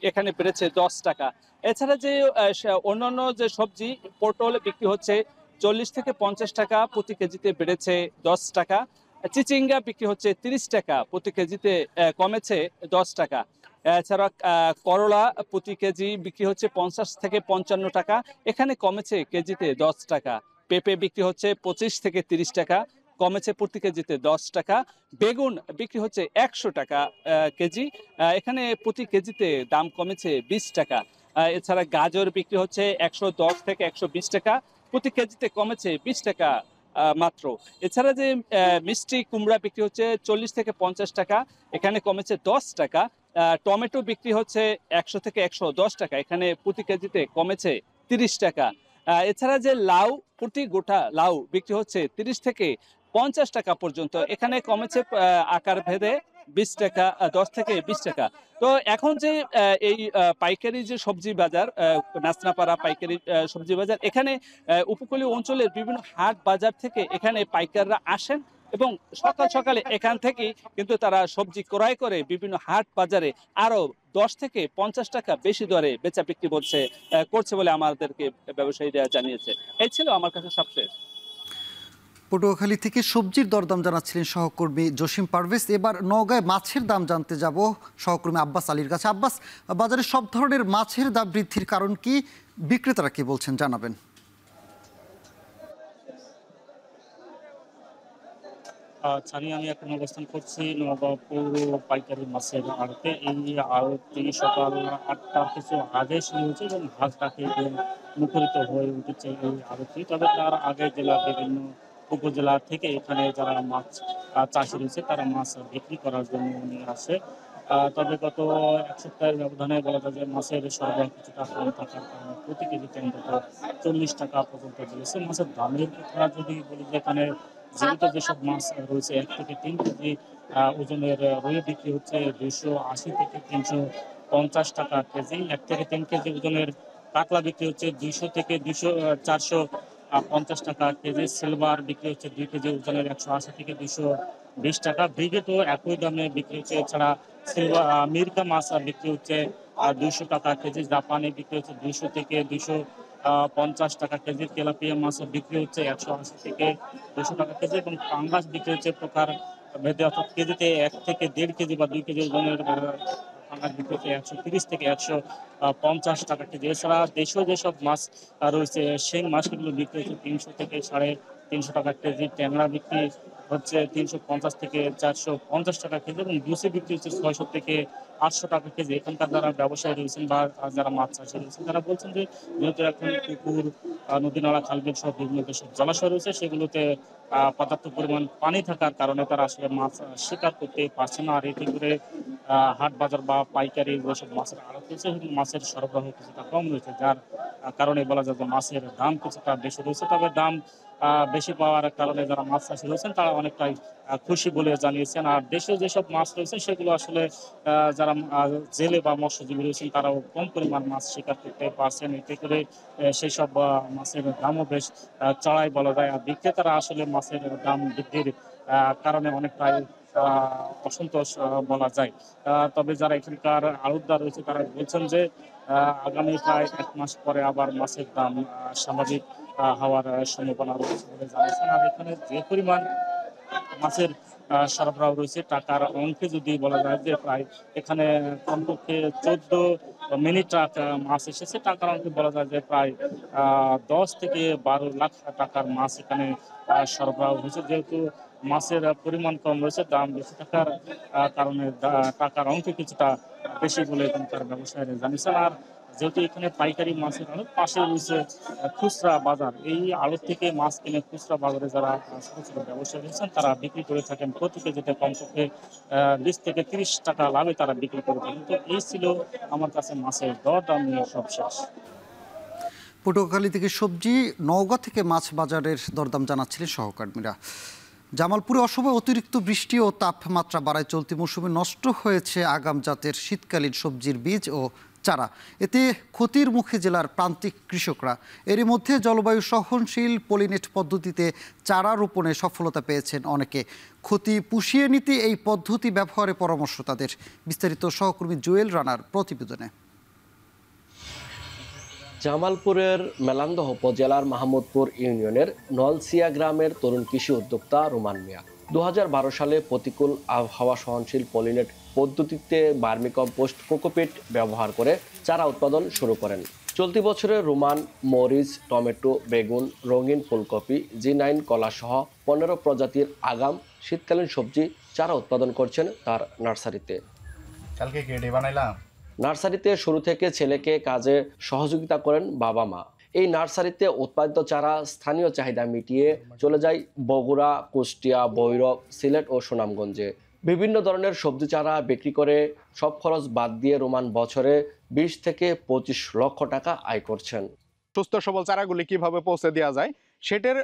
এখানে বেড়েছে 10 টাকা। এছাড়া যে অন্যান্য যে সবজি, পটল বিক্রি হচ্ছে 40 থেকে 50 টাকা প্রতি কেজিতে, বেড়েছে 10 টাকা। চিচিঙ্গা বিক্রি হচ্ছে 30 টাকা প্রতি কেজিতে, কমেছে 10 টাকা। এছাড়া করলা প্রতি কেজি বিক্রি হচ্ছে 50 থেকে 55 টাকা, এখানে কমেছে কেজিতে 10 টাকা। পেঁপে বিক্রি হচ্ছে 25 থেকে 30 টাকা, কমেছে প্রতি কেজিতে 10 টাকা। বেগুন বিক্রি হচ্ছে 100 টাকা কেজি, এখানে প্রতি কেজিতে দাম কমেছে 20 টাকা। এছাড়া গাজর বিক্রি হচ্ছে 110 থেকে 120 টাকা, প্রতি কেজিতে কমেছে 20 টাকা মাত্র। এছাড়া যে মিষ্টি কুমড়া বিক্রি হচ্ছে 40 থেকে 50 টাকা, এখানে কমেছে 10 টাকা। টমেটো বিক্রি হচ্ছে 100 থেকে 110 টাকা, এখানে প্রতি কেজিতে কমেছে 30 টাকা। এছাড়া যে লাউ, প্রতি গোটা লাউ বিক্রি হচ্ছে 30 থেকে 50 টাকা পর্যন্ত, এখানে কমেছে আকার ভেদে 20 টাকা, 10 থেকে 20 টাকা। তো এখন যে এই পাইকারি যে সবজি বাজার, নাসনাপাড়া পাইকারি সবজি বাজার, এখানে উপকূলীয় অঞ্চলের বিভিন্ন হাট বাজার থেকে এখানে পাইকাররা আসেন এবং সকাল সকালে এখান থেকে কিন্তু তারা সবজি ক্রয় করে বিভিন্ন হাট বাজারে আরো 10 থেকে 50 টাকা বেশি দরে বেচা বিক্রি করছে বলে আমাদেরকে ব্যবসায়ীরা জানিয়েছে। এই ছিল আমার কাছে সবশেষ। পটুয়াখালী থেকে সবজির দরদাম জানাচ্ছিলেন সহকর্মী জসিম পারভেজ। এবার নওগাঁয় মাছের দাম জানতে যাব সহকর্মী আব্বাস আলীর কাছে। আব্বাস, বাজারে সব ধরনের মাছের দাম বৃদ্ধির কারণ কি, বিক্রেতারা কি বলছেন জানাবেন। আমি এখন অবস্থান করছি নওগাঁ পৌর পাইকারি মাছের আড়তে। এই আড়তটি সকাল 8টার কিছু আগে শুরু হয়েছে এবং হাটটাকে মুখরিত হয়ে উঠেছে এই আড়তটি। তবে তার আগে জেলার বিভিন্ন উপজেলা থেকে এখানে যারা মাছ চাষি রয়েছে তারা মাছ বিক্রি করার জন্য নিয়ে আসে। তবে গত এক সপ্তাহের ব্যবধানে বলা যায় যে মাছের সরবরাহ কিছুটা কম থাকার কারণে প্রতি কেজিতে অন্তত 40 টাকা পর্যন্ত বেড়েছে। মাছের দামের কথা যদি বলি, যে এখানে জীবিত যেসব মাছ রয়েছে 1 থেকে 3 কেজি ওজনের রুই বিক্রি হচ্ছে 280 থেকে 350 টাকা কেজি। 1 থেকে 3 কেজি ওজনের কাতলা বিক্রি হচ্ছে 200 থেকে 450 টাকা কেজি। সিলভার বিক্রি হচ্ছে 2 কেজি ওজনের 180 থেকে 220 টাকা। ব্রিগেডও একই দামে বিক্রি হচ্ছে। এছাড়া সিলভার মিরকা মাছ বিক্রি হচ্ছে 200 টাকা কেজি। জাপানি বিক্রি হচ্ছে 200 থেকে 250 টাকা কেজি। তেলাপিয়া মাছ বিক্রি হচ্ছে 180 থেকে 200 টাকা কেজি এবং পাঙ্গাস বিক্রি হচ্ছে প্রকার ভেদে, অর্থাৎ কেজিতে 1 থেকে 1.5 কেজি বা 2 কেজি ওজনের পাঙ্গাস বিক্রি হচ্ছে 130 থেকে 150 টাকা কেজি। এছাড়া দেশীয় যেসব মাছ রয়েছে সেই মাছগুলো বিক্রি হচ্ছে 300 থেকে 350 টাকা কেজি। ট্যাংরা বিক্রি হচ্ছে 350 থেকে 450 টাকা কেজি এবং লুচি বিক্রি হচ্ছে 600 থেকে 800 টাকা কেজি। এখানকার যারা ব্যবসায়ী রয়েছেন বা যারা মাছ চাষি রয়েছেন তারা বলছেন যে যেহেতু এখন পুকুর, নদী নালা, খালবিল সব বিভিন্ন যেসব জলাশয় রয়েছে সেগুলোতে পর্যাপ্ত পরিমাণ পানি থাকার কারণে তারা আসলে মাছ শিকার করতে পারছে না। আর এটি করে হাট বাজার বা পাইকারি যেসব মাছের আড়ত রয়েছে সেগুলো মাছের সরবরাহ কিছুটা কম রয়েছে, যার কারণে বলা যায় যে মাছের দাম কিছুটা বেশি রয়েছে। তবে দাম বেশি পাওয়ার কারণে যারা মাছ চাষি রয়েছেন তারা অনেকটাই খুশি বলে জানিয়েছেন। আর দেশে যেসব মাছ রয়েছে সেগুলো আসলে যারা যারা জেলে বা মৎস্যজীবী রয়েছেন তারাও কম পরিমাণ মাছ শিকার করতে পারছেন। এতে করে সেই সব মাছের দামও বেশ চড়াই বলা যায়। আর বিক্রেতারা আসলে মাছের দাম বৃদ্ধির কারণে অনেকটাই অসন্তোষ বলা যায়। তবে যারা এখানকার আড়তদার রয়েছে তারা বলছেন যে আগামী প্রায় 1 মাস পরে আবার মাছের দাম স্বাভাবিক হওয়ার সম্ভাবনা রয়েছে বলে জানিয়েছেন। আর এখানে যে পরিমাণ মাছের সরবরাহ রয়েছে টাকার অঙ্কে যদি বলা যায় যে প্রায় এখানে কমপক্ষে 14 মিনি ট্রাক মাছ এসেছে, টাকার অঙ্কে বলা যায় যে প্রায় 10 থেকে 12 লাখ টাকার মাছ এখানে সরবরাহ হয়েছে। যেহেতু মাছের পরিমাণ কম রয়েছে, দাম বেশি থাকার কারণে টাকার অঙ্কে কিছুটা বেশি বলে এখানকার ব্যবসায়ীরা জানিয়েছেন। আর যেহেতু এখানে পাইকারি মাছের আড়ত, পাশে রয়েছে খুচরা বাজার, এই আড়ত থেকে মাছ কিনে খুচরা বাজারে যারা ছোট ছোট ব্যবসায়ী রয়েছেন তারা বিক্রি করে থাকেন প্রতি কেজিতে কমপক্ষে 20 থেকে 30 টাকা লাভে তারা বিক্রি করে থাকেন। তো এই ছিল আমার কাছে মাছের দরদাম নিয়ে সব শেষ। পটুয়াখালী থেকে সবজি, নওগাঁ থেকে মাছ বাজারের দরদাম জানাচ্ছিলেন সহকর্মীরা। জামালপুরে অসময়ে অতিরিক্ত বৃষ্টি ও তাপমাত্রা বাড়ায় চলতি মৌসুমে নষ্ট হয়েছে আগাম জাতের শীতকালীন সবজির বীজ ও চারা। এতে ক্ষতির মুখে জেলার প্রান্তিক কৃষকরা। এরই মধ্যে জলবায়ু সহনশীল পলিনেট পদ্ধতিতে চারা রোপণে সফলতা পেয়েছেন অনেকে। ক্ষতি পুষিয়ে নিতে এই পদ্ধতি ব্যবহারের পরামর্শ তাদের। বিস্তারিত সহকর্মী জুয়েল রানার প্রতিবেদনে। জামালপুরের মেলান্দহ উপজেলার মাহমুদপুর ইউনিয়নের নলসিয়া গ্রামের তরুণ কৃষি উদ্যোক্তা রোমান মিয়া 2012 সালে প্রতিকূল আবহাওয়া সহনশীল পলিনেট পদ্ধতিতে ভার্মিকম্পোস্ট কোকোপিট ব্যবহার করে চারা উৎপাদন শুরু করেন। চলতি বছরে রোমান মরিচ, টমেটো, বেগুন, রঙিন ফুলকপি, G9 কলা সহ 15 প্রজাতির আগাম শীতকালীন সবজি চারা উৎপাদন করছেন তার নার্সারিতে। কালকে কেডে বানাইলাম। নার্সারিতে শুরু থেকে ছেলেকে কাজে সহযোগিতা করেন বাবা মা। এই নার্সারিতে উৎপাদিত চারা স্থানীয় চাহিদা মিটিয়ে চলে যায় বগুড়া, কুষ্টিয়া, ভৈরব, সিলেট ও সুনামগঞ্জে। বিভিন্ন ধরনের সবজি চারা বিক্রি করে সব খরচ বাদ দিয়ে রোমান বছরে 20 থেকে 25 লক্ষ টাকা আয় করছেন। সুস্থ সবল চারাগুলি কিভাবে পৌঁছে দেওয়া যায় সেটার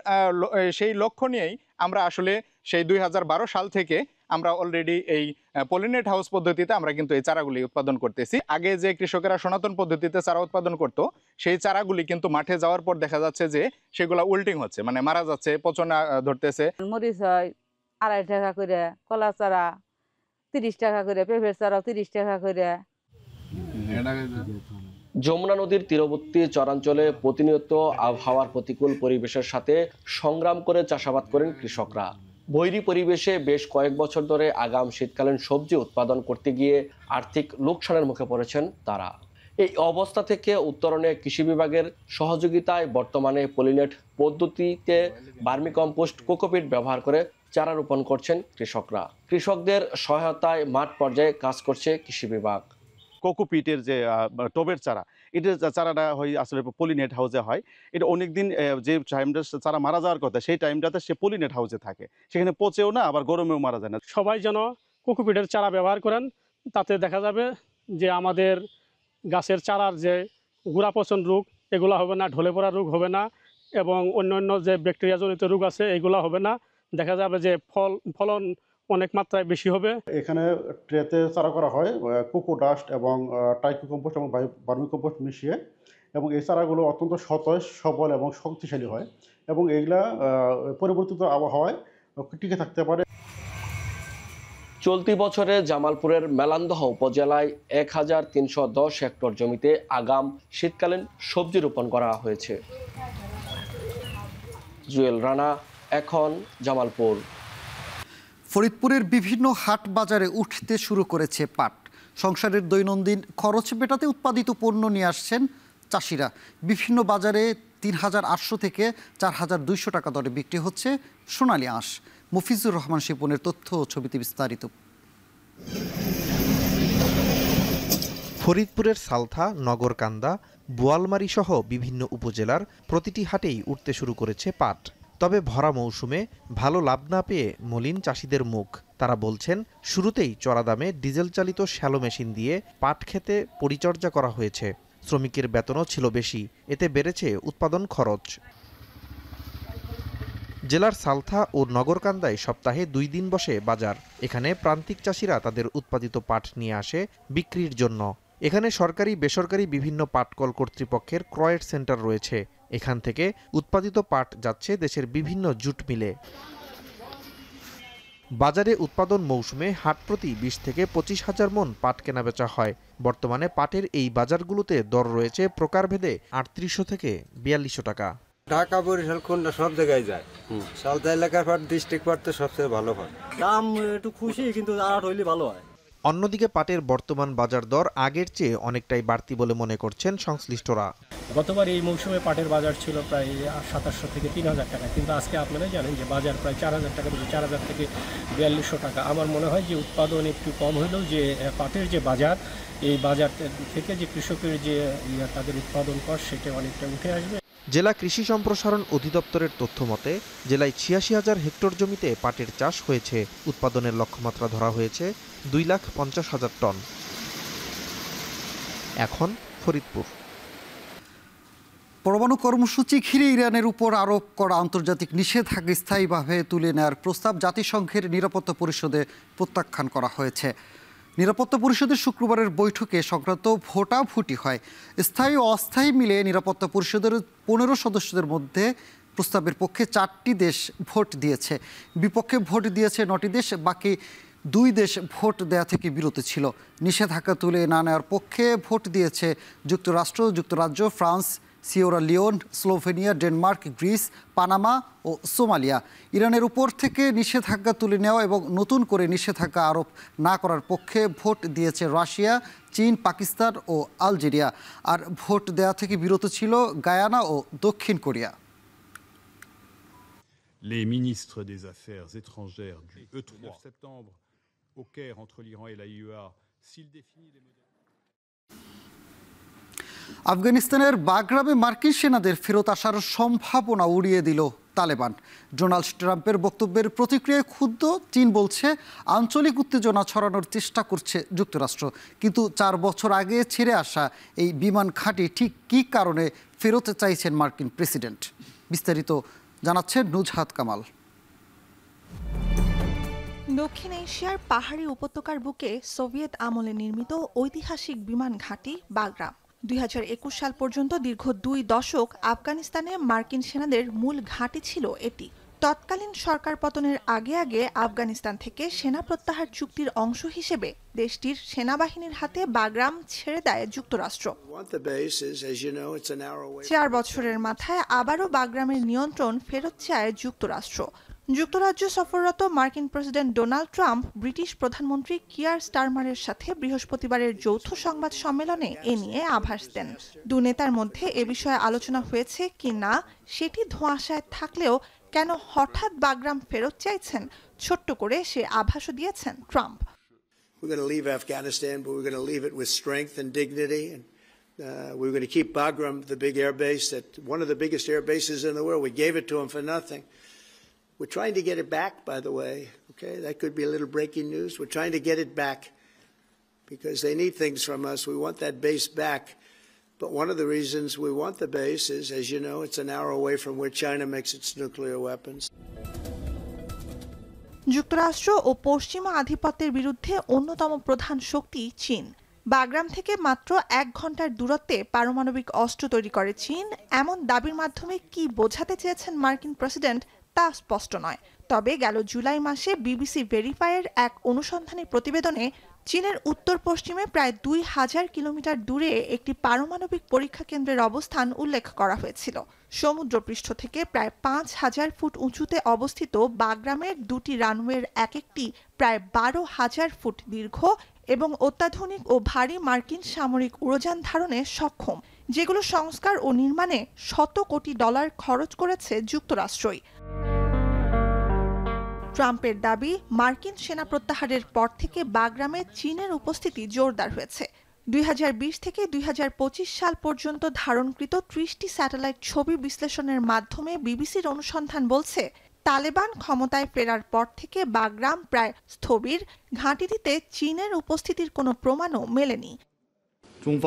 সেই লক্ষ্য নিয়েই আমরা আসলে সেই 2012 সাল থেকে আমরা অলরেডি এই পলিনেট হাউস পদ্ধতিতে আমরা কিন্তু এই চারাগুলি উৎপাদন করতেছি। আগে যে কৃষকেরা সনাতন পদ্ধতিতে চারা উৎপাদন করত, সেই চারাগুলি কিন্তু মাঠে যাওয়ার পর দেখা যাচ্ছে যে সেগুলো উল্টিং হচ্ছে, মানে মারা যাচ্ছে, পচন ধরতেছে। মরিচ হয় 2.5 টাকা করে, কলা চারা 30 টাকা করে, পেঁপের চারাও 30 টাকা করে। যমুনা নদীর তীরবর্তী চরাঞ্চলে প্রতিনিয়ত আবহাওয়ার প্রতিকূল পরিবেশের সাথে সংগ্রাম করে চাষাবাদ করেন কৃষকরা। বৈরী পরিবেশে বেশ কয়েক বছর ধরে আগাম শীতকালীন সবজি উৎপাদন করতে গিয়ে আর্থিক লোকসানের মুখে পড়েছেন তারা। এই অবস্থা থেকে উত্তরণে কৃষি বিভাগের সহযোগিতায় বর্তমানে পলিনেট পদ্ধতিতে ভার্মিকম্পোস্ট কোকোপিট ব্যবহার করে চারা রোপণ করছেন কৃষকরা। কৃষকদের সহায়তায় মাঠ পর্যায়ে কাজ করছে কৃষি বিভাগ। কোকোপিটের যে টবের চারা, এটা চারাটা হয় আসলে পলিনেট হাউসে হয়। এটা অনেকদিন যে টাইমটা চারা মারা যাওয়ার কথা সেই টাইমটাতে সে পলিনেট হাউসে থাকে, সেখানে পচেও না আবার গরমেও মারা যায় না। সবাই যেন কোকোপিটের চারা ব্যবহার করেন, তাতে দেখা যাবে যে আমাদের গাছের চারার যে গুড়া পচন রোগ এগুলো হবে না, ঢলে পড়া রোগ হবে না, এবং অন্যান্য যে ব্যাকটেরিয়াজনিত রোগ আছে এগুলো হবে না। দেখা যাবে যে ফলন অনেক মাত্রায় বেশি হবে। এখানে ট্রেতে চারা করা হয় কোকো ডাস্ট এবং টাইকো কম্পোস্ট এবং ভার্মি কম্পোস্ট মিশিয়ে, এবং এই চারাগুলো অত্যন্ত সতেজ, সবল এবং শক্তিশালী হয়, এবং এইগুলা পরিবর্তিত আবহাওয়ায় টিকে থাকতে পারে। চলতি বছরে জামালপুরের মেলান্দহ উপজেলায় 1310 হেক্টর জমিতে আগাম শীতকালীন সবজি রোপণ করা হয়েছে। জুয়েল রানা, এখন জামালপুর। ফরিদপুরের বিভিন্ন হাট বাজারে উঠতে শুরু করেছে পাট। সংসারের দৈনন্দিন খরচ মেটাতে উৎপাদিত পণ্য নিয়ে আসছেন চাষিরা। বিভিন্ন বাজারে 3800 থেকে 4200 টাকা দরে বিক্রি হচ্ছে সোনালী আঁশ। মফিজুর রহমান শিপনের তথ্য ও ছবিতে বিস্তারিত। ফরিদপুরের সালথা, নগরকান্দা, বোয়ালমারী সহ বিভিন্ন উপজেলার প্রতিটি হাটেই উঠতে শুরু করেছে পাট। তবে ভরা মৌসুমে ভালো লাভ না পেয়ে মলিন চাষিদের মুখ। তারা বলছেন, শুরুতেই চড়া দামে ডিজেল চালিত শ্যালো মেশিন দিয়ে পাট খেতে পরিচর্যা করা হয়েছে। শ্রমিকের বেতনও ছিল বেশি, এতে বেড়েছে উৎপাদন খরচ। জেলার সালথা ও নগরকান্দায় সপ্তাহে 2 দিন বসে বাজার। এখানে প্রান্তিক চাষিরা তাদের উৎপাদিত পাট নিয়ে আসে বিক্রির জন্য। এখানে সরকারি বেসরকারি বিভিন্ন পাটকল কর্তৃপক্ষের ক্রয়ের সেন্টার রয়েছে। এখান থেকে উৎপাদিত পাট যাচ্ছে দেশের বিভিন্ন জুট মিলে। বাজারে উৎপাদন মৌসুমে হাট প্রতি 20 থেকে 25,000 মন পাট কেনাবেচা হয়। বর্তমানে পাটের এই বাজারগুলোতে দর রয়েছে প্রকারভেদে 3800 থেকে 4200 টাকা। ঢাকা, বরিশাল, খুলনা সব জায়গায় যায়। সালথা এলাকার পাট, ডিস্ট্রিক্ট পাট তো সবচেয়ে ভালো পাট। দাম একটু খুশি, কিন্তু আড়াট হইলে ভালো হয়। অন্যদিকে পাটের বর্তমান বাজার দর আগের চেয়ে অনেকটাই বাড়তি বলে মনে করছেন সংশ্লিষ্টরা। গতবার এই মৌসুমে পাটের বাজার ছিল প্রায় 2700 থেকে 3000 টাকা, কিন্তু আজকে আপনারা জানেন যে বাজার প্রায় 4000 টাকা, 4000 থেকে 4200 টাকা। আমার মনে হয় যে উৎপাদন একটু কম হলেও যে পাটের যে বাজার, এই বাজার থেকে যে কৃষকের যে তাদের উৎপাদন কর সেটা অনেকটা উঠে আসবে। জেলা কৃষি সম্প্রসারণ অধিদপ্তরের তথ্য মতে জেলায় 86,000 হেক্টর জমিতে পাটের চাষ হয়েছে। উৎপাদনের লক্ষ্যমাত্রা ধরা হয়েছে 2,50,000 টন। এখন ফরিদপুর। পরমাণু কর্মসূচি ঘিরে ইরানের উপর আরোপ করা আন্তর্জাতিক নিষেধাজ্ঞা স্থায়ীভাবে তুলে নেওয়ার প্রস্তাব জাতিসংঘের নিরাপত্তা পরিষদে প্রত্যাখ্যান করা হয়েছে। নিরাপত্তা পরিষদের শুক্রবারের বৈঠকে সংক্রান্ত ভোটাভুটি হয়। স্থায়ী ও অস্থায়ী মিলে নিরাপত্তা পরিষদের 15 সদস্যদের মধ্যে প্রস্তাবের পক্ষে 4টি দেশ ভোট দিয়েছে, বিপক্ষে ভোট দিয়েছে 9টি দেশ, বাকি 2 দেশ ভোট দেয়া থেকে বিরত ছিল। নিষেধাজ্ঞা তুলে না নেওয়ার পক্ষে ভোট দিয়েছে যুক্তরাষ্ট্র, যুক্তরাজ্য, France, Sierra Leone, Slovenia, Denmark, Greece, Panama ও সোমালিয়া। ইরানের উপর থেকে নিষেধাজ্ঞা তুলে নেওয়া এবং নতুন করে নিষেধাজ্ঞা আরোপ না করার পক্ষে ভোট দিয়েছে রাশিয়া, চীন, পাকিস্তান ও আলজেরিয়া। আর ভোট দেয়া থেকে বিরত ছিল গায়ানা ও দক্ষিণ Korea. Les ministres des Affaires étrangères du E3 septembre au Caire entre l'Iran et l'AIEA s'il définit les আফগানিস্তানের বাগরামে মার্কিন সেনাদের ফেরত আসার সম্ভাবনা উড়িয়ে দিল তালেবান। ডোনাল্ড ট্রাম্পের বক্তব্যের প্রতিক্রিয়ায় ক্ষুব্ধ চীন বলছে আঞ্চলিক উত্তেজনা ছড়ানোর চেষ্টা করছে যুক্তরাষ্ট্র। কিন্তু 4 বছর আগে ছেড়ে আসা এই বিমান ঘাঁটি ঠিক কী কারণে ফেরত চাইছেন মার্কিন প্রেসিডেন্ট? বিস্তারিত জানাচ্ছেন নুজহাত কামাল। দক্ষিণ এশিয়ার পাহাড়ি উপত্যকার বুকে সোভিয়েত আমলে নির্মিত ঐতিহাসিক বিমান ঘাঁটি বাগরাম। 2021 সাল পর্যন্ত দীর্ঘ 2 দশক আফগানিস্তানে মার্কিন সেনাদের মূল ঘাঁটি ছিল এটি। তৎকালীন সরকার পতনের আগে আগে আফগানিস্তান থেকে সেনা প্রত্যাহার চুক্তির অংশ হিসেবে দেশটির সেনাবাহিনীর হাতে বাগরাম ছেড়ে দেয় যুক্তরাষ্ট্র। 4 বছরের মাথায় আবারও বাগরামের নিয়ন্ত্রণ ফেরত চায় যুক্তরাষ্ট্র। যুক্তরাজ্য সফররত মার্কিন প্রেসিডেন্ট ডোনাল্ড ট্রাম্প ব্রিটিশ প্রধানমন্ত্রী কিয়ার স্টারমারের সাথে বৃহস্পতিবারের যৌথ সংবাদ সম্মেলনে এ নিয়ে আভাস দেন। 2 নেতার মধ্যে এ বিষয়ে আলোচনা হয়েছে কি না সেটি ধোঁয়াশায় থাকলেও কেন হঠাৎ বাগরাম ফেরত চাইছেন ছোট্ট করে সে আভাসও দিয়েছেন Trump. We're going to leave Afghanistan, but we're going to leave it with strength and dignity. And we're going to keep Bagram, the big air base, that one of the biggest air bases in the world. We gave it to them for nothing. We're trying to get it back, by the way. Okay, that could be a little breaking news. We're trying to get it back because they need things from us. We want that base back. But one of the reasons we want the base is, as you know, it's an hour away from where China makes its nuclear weapons. যুক্তরাষ্ট্র ও পশ্চিমা আধিপত্যের বিরুদ্ধে অন্যতম প্রধান শক্তি চীন। Bagram থেকে মাত্র 1 ঘন্টার দূরত্বে পারমাণবিক অস্ত্র তৈরি করে চীন, এমন দাবির মাধ্যমে কি বোঝাতে চেয়েছেন মার্কিন প্রেসিডেন্ট তা স্পষ্ট নয়। তবে গেল জুলাই মাসে বিবিসি ভেরিফাইয়ের এক অনুসন্ধানী প্রতিবেদনে চীনের উত্তর পশ্চিমে প্রায় 2000 কিলোমিটার দূরে একটি পারমাণবিক পরীক্ষা কেন্দ্রের অবস্থান উল্লেখ করা হয়েছিল। সমুদ্রপৃষ্ঠ থেকে প্রায় 5000 ফুট উঁচুতে অবস্থিত বাগরামের 2টি রানওয়ের এক একটি প্রায় 12,000 ফুট দীর্ঘ এবং অত্যাধুনিক ও ভারী মার্কিন সামরিক উড়োযান ধারণে সক্ষম, যেগুলো সংস্কার ও নির্মাণে $100 কোটি খরচ করেছে যুক্তরাষ্ট্রই। ট্রাম্পের দাবি, মার্কিন সেনা প্রত্যাহারের পর থেকে বাগরামে চীনের উপস্থিতি জোরদার হয়েছে। 2020 থেকে 2025 সাল পর্যন্ত ধারণকৃত 30টি স্যাটেলাইট ছবি বিশ্লেষণের মাধ্যমে বিবিসির অনুসন্ধান বলছে, তালেবান ক্ষমতায় ফেরার পর থেকে বাগরাম প্রায় স্থবির। ঘাঁটিটিতে চীনের উপস্থিতির কোনো প্রমাণও মেলেনি। 中方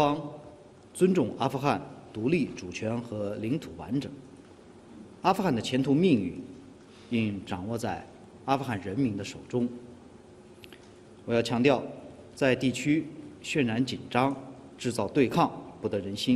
尊重阿富汗独立主权和领土完整，阿富汗的前途命运应掌握在阿富汗人民的手中。我要强调，在地区渲染紧张、制造对抗，不得人心。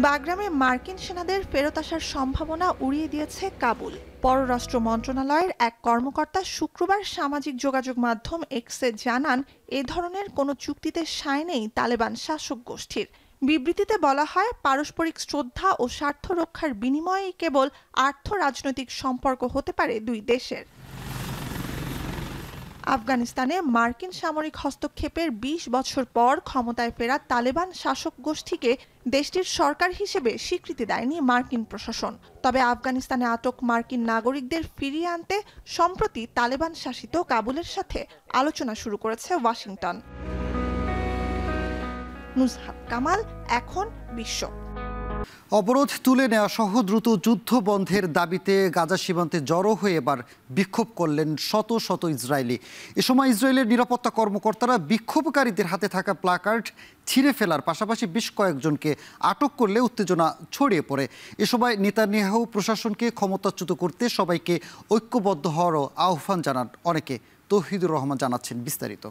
বাগরামে মার্কিন সেনাদের ফেরত আসার সম্ভাবনা উড়িয়ে দিয়েছে কাবুল। পররাষ্ট্র মন্ত্রণালয়ের এক কর্মকর্তা শুক্রবার সামাজিক যোগাযোগ মাধ্যম এক্সে জানান, এ ধরনের কোনো চুক্তিতে সায় নেই তালেবান শাসক গোষ্ঠীর। বিবৃতিতে বলা হয়, পারস্পরিক শ্রদ্ধা ও স্বার্থ রক্ষার বিনিময়েই কেবল আর্থ রাজনৈতিক সম্পর্ক হতে পারে দুই দেশের। আফগানিস্তানে মার্কিন সামরিক হস্তক্ষেপের ২০ বছর পর ক্ষমতায় ফেরা তালেবান শাসক গোষ্ঠীকে দেশটির সরকার হিসেবে স্বীকৃতি দেয়নি মার্কিন প্রশাসন। তবে আফগানিস্তানে আটক মার্কিন নাগরিকদের ফিরিয়ে আনতে সম্প্রতি তালেবান শাসিত কাবুলের সাথে আলোচনা শুরু করেছে ওয়াশিংটন। নুজহাত কামাল, এখন বিশ্ব। অবরোধ তুলে নেওয়া সহ দ্রুত যুদ্ধ বন্ধের দাবিতে গাজা সীমান্তে জড়ো হয়ে এবার বিক্ষোভ করলেন শত শত ইসরায়েলি। এ সময় ইসরায়েলের নিরাপত্তা কর্মকর্তারা বিক্ষোভকারীদের হাতে থাকা প্ল্যাকার্ড ছিঁড়ে ফেলার পাশাপাশি বেশ কয়েকজনকে আটক করলে উত্তেজনা ছড়িয়ে পড়ে। এ সময় নেতানিয়াহু প্রশাসনকে ক্ষমতাচ্যুত করতে সবাইকে ঐক্যবদ্ধ হওয়ারও আহ্বান জানান অনেকে। তৌহিদুর রহমান জানাচ্ছেন বিস্তারিত।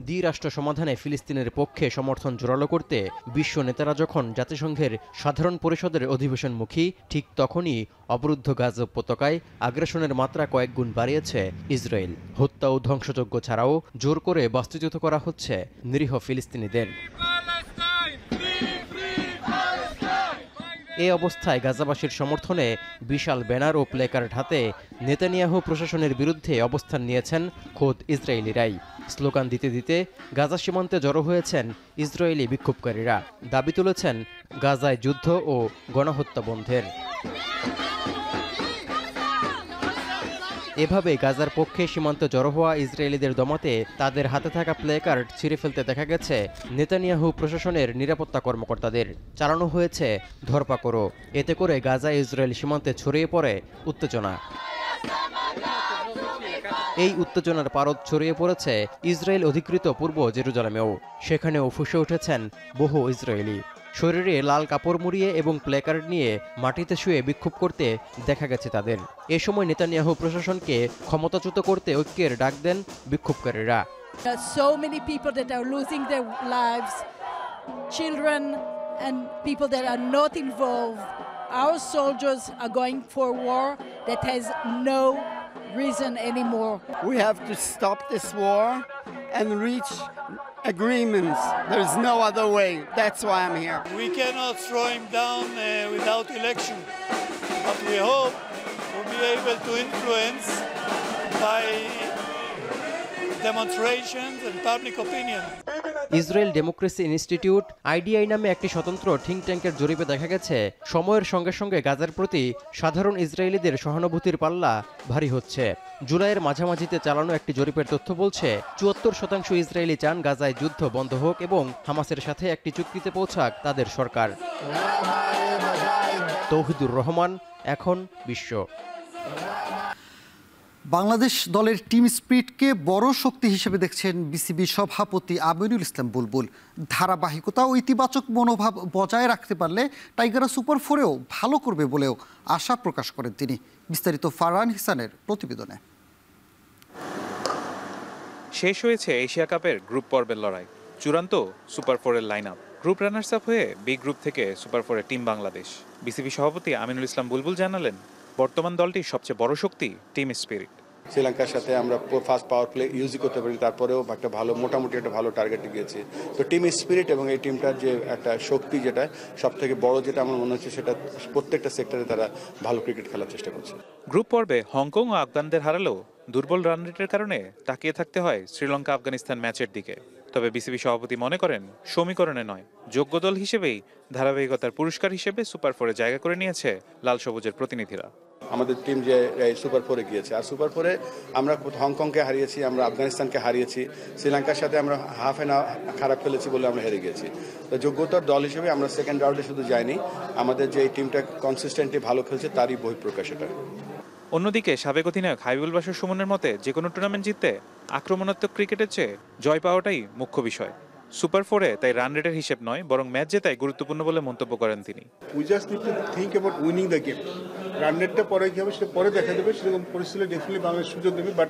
দ্বিরাষ্ট্র সমাধানে ফিলিস্তিনের পক্ষে সমর্থন জোরালো করতে বিশ্ব নেতারা যখন জাতিসংঘের সাধারণ পরিষদের অধিবেশনমুখী, ঠিক তখনই অবরুদ্ধ গাজা উপত্যকায় আগ্রাসনের মাত্রা কয়েক গুণ বাড়িয়েছে ইসরায়েল। হত্যা ও ধ্বংসযজ্ঞ ছাড়াও জোর করে বাস্তুচ্যুত করা হচ্ছে নিরীহ ফিলিস্তিনিদের। এ অবস্থায় গাজাবাসীর সমর্থনে বিশাল ব্যানার ও প্লেকার্ড হাতে নেতানিয়াহু প্রশাসনের বিরুদ্ধে অবস্থান নিয়েছেন খোদ ইসরায়েলিরাই। স্লোগান দিতে দিতে গাজা সীমান্তে জড়ো হয়েছেন ইসরায়েলি বিক্ষোভকারীরা। দাবি তুলেছেন গাজায় যুদ্ধ ও গণহত্যা বন্ধের। এভাবে গাজার পক্ষে সীমান্তে জড়ো হওয়া ইসরায়েলিদের দমাতে তাদের হাতে থাকা প্লেকার্ড ছিঁড়ে ফেলতে দেখা গেছে নেতানিয়াহু প্রশাসনের নিরাপত্তা কর্মকর্তাদের। চালানো হয়েছে ধরপাকড়ও। এতে করে গাজা ইসরায়েল সীমান্তে ছড়িয়ে পড়ে উত্তেজনা। এই উত্তেজনার পারদ ছড়িয়ে পড়েছে ইসরায়েল অধিকৃত পূর্ব জেরুজালেমেও। সেখানেও ফুঁসে উঠেছেন বহু ইসরায়েলি। শরীরে লাল কাপড় মুড়িয়ে এবং প্লেকার্ড নিয়ে মাটিতে শুয়ে বিক্ষোভ করতে দেখা গেছে তাদের। এ সময় নেতানিয়াহু প্রশাসনকে ক্ষমতাচ্যুত করতে ঐক্যের ডাক দেন বিক্ষোভকারীরা। So many people that are losing their lives, children and people that are not involved. Our soldiers are going for war that has no reason anymore. We have to stop this war and reach agreements. There is no other way. That's why I'm here. We cannot throw him down without election, but we hope we'll be able to influence by demonstrations and public opinion. Israel democracy institute IDI নামে একটি স্বতন্ত্র think ট্যাঙ্কের জরিপে দেখা গেছে সময়ের সঙ্গে সঙ্গে গাজার প্রতি সাধারণ ইসরায়েলিদের সহানুভূতির পাল্লা ভারী হচ্ছে। জুলাইয়ের মাঝামাঝিতে চালানো একটি জরিপের তথ্য বলছে ৭৪% ইসরায়েলি চান গাজায় যুদ্ধ বন্ধ হোক এবং হামাসের সাথে একটি চুক্তিতে পৌঁছাক তাদের সরকার। তৌহিদুর রহমান, এখন বিশ্ব। বাংলাদেশ দলের টিম স্পিরিটকে বড় শক্তি হিসেবে দেখছেন বিসিবি সভাপতি আমিনুল ইসলাম বুলবুল। ধারাবাহিকতা ও ইতিবাচক মনোভাব বজায় রাখতে পারলে টাইগাররা সুপার 4-এও ভালো করবে বলেও আশা প্রকাশ করেন তিনি। বিস্তারিত ফারহান হিসানের প্রতিবেদনে। শেষ হয়েছে এশিয়া কাপের গ্রুপ পর্বের লড়াই। চূড়ান্ত সুপার 4-এর line up. Group runners up হয়ে বি গ্রুপ থেকে সুপার 4-এ টিম বাংলাদেশ। বিসিবি সভাপতি আমিনুল ইসলাম বুলবুল জানালেন, বর্তমান দলটির সবচেয়ে বড় শক্তি টিম স্পিরিট। শ্রীলঙ্কার সাথে আমরা ফার্স্ট পাওয়ার প্লে ইউজই করতে পারি, তারপরেও একটা ভালো মোটামুটি একটা ভালো টার্গেটে গিয়েছি। তো টিম স্পিরিট এবং এই টিমটার যে একটা শক্তি, যেটা সব থেকে বড়, যেটা আমার মনে হচ্ছে সেটা প্রত্যেকটা সেক্টরে তারা ভালো ক্রিকেট খেলার চেষ্টা করছে। গ্রুপ পর্বে হংকং ও আফগানদের হারালেও দুর্বল রান রেটের কারণে তাকিয়ে থাকতে হয় শ্রীলঙ্কা আফগানিস্তান ম্যাচের দিকে। তবে বিসিবি সভাপতি মনে করেন সমীকরণে নয়, যোগ্য দল হিসেবেই ধারাবাহিকতার পুরস্কার হিসেবে সুপার 4-এ জায়গা করে নিয়েছে লাল সবুজের প্রতিনিধিরা। আমাদের টিম যে সুপার 4-এ গিয়েছে, আর সুপার 4-এ আমরা হংকংকে হারিয়েছি, আমরা আফগানিস্তানকে হারিয়েছি, শ্রীলঙ্কার সাথে আমরা হাফ এন খারাপ খেলেছি বলে আমরা হেরে গেছি। তো যোগ্যতার দল হিসেবে আমরা সেকেন্ড রাউন্ডে শুধু যাইনি, আমাদের যে এই টিমটা কনসিস্টেন্টলি ভালো খেলছে তারই বহিঃপ্রকাশ এটা। অন্যদিকে সাবেক অধিনায়ক হাবিবুল বাশার সুমনের মতে যে কোনো টুর্নামেন্ট জিততে আক্রমণাত্মক ক্রিকেটের চেয়ে জয় পাওয়াটাই মুখ্য বিষয়। সুপার 4-এ তাই রান রেটের হিসেব নয়, বরং ম্যাচ জেতাই গুরুত্বপূর্ণ বলে মন্তব্য করেন তিনি। We just need to think about winning the game. Run রেটটা পরে কি হবে সেটা পরে দেখা যাবে, সেরকম পরিস্থিতি ডেফিনেটলি বাংলাদেশ সুযোগ দেবে। বাট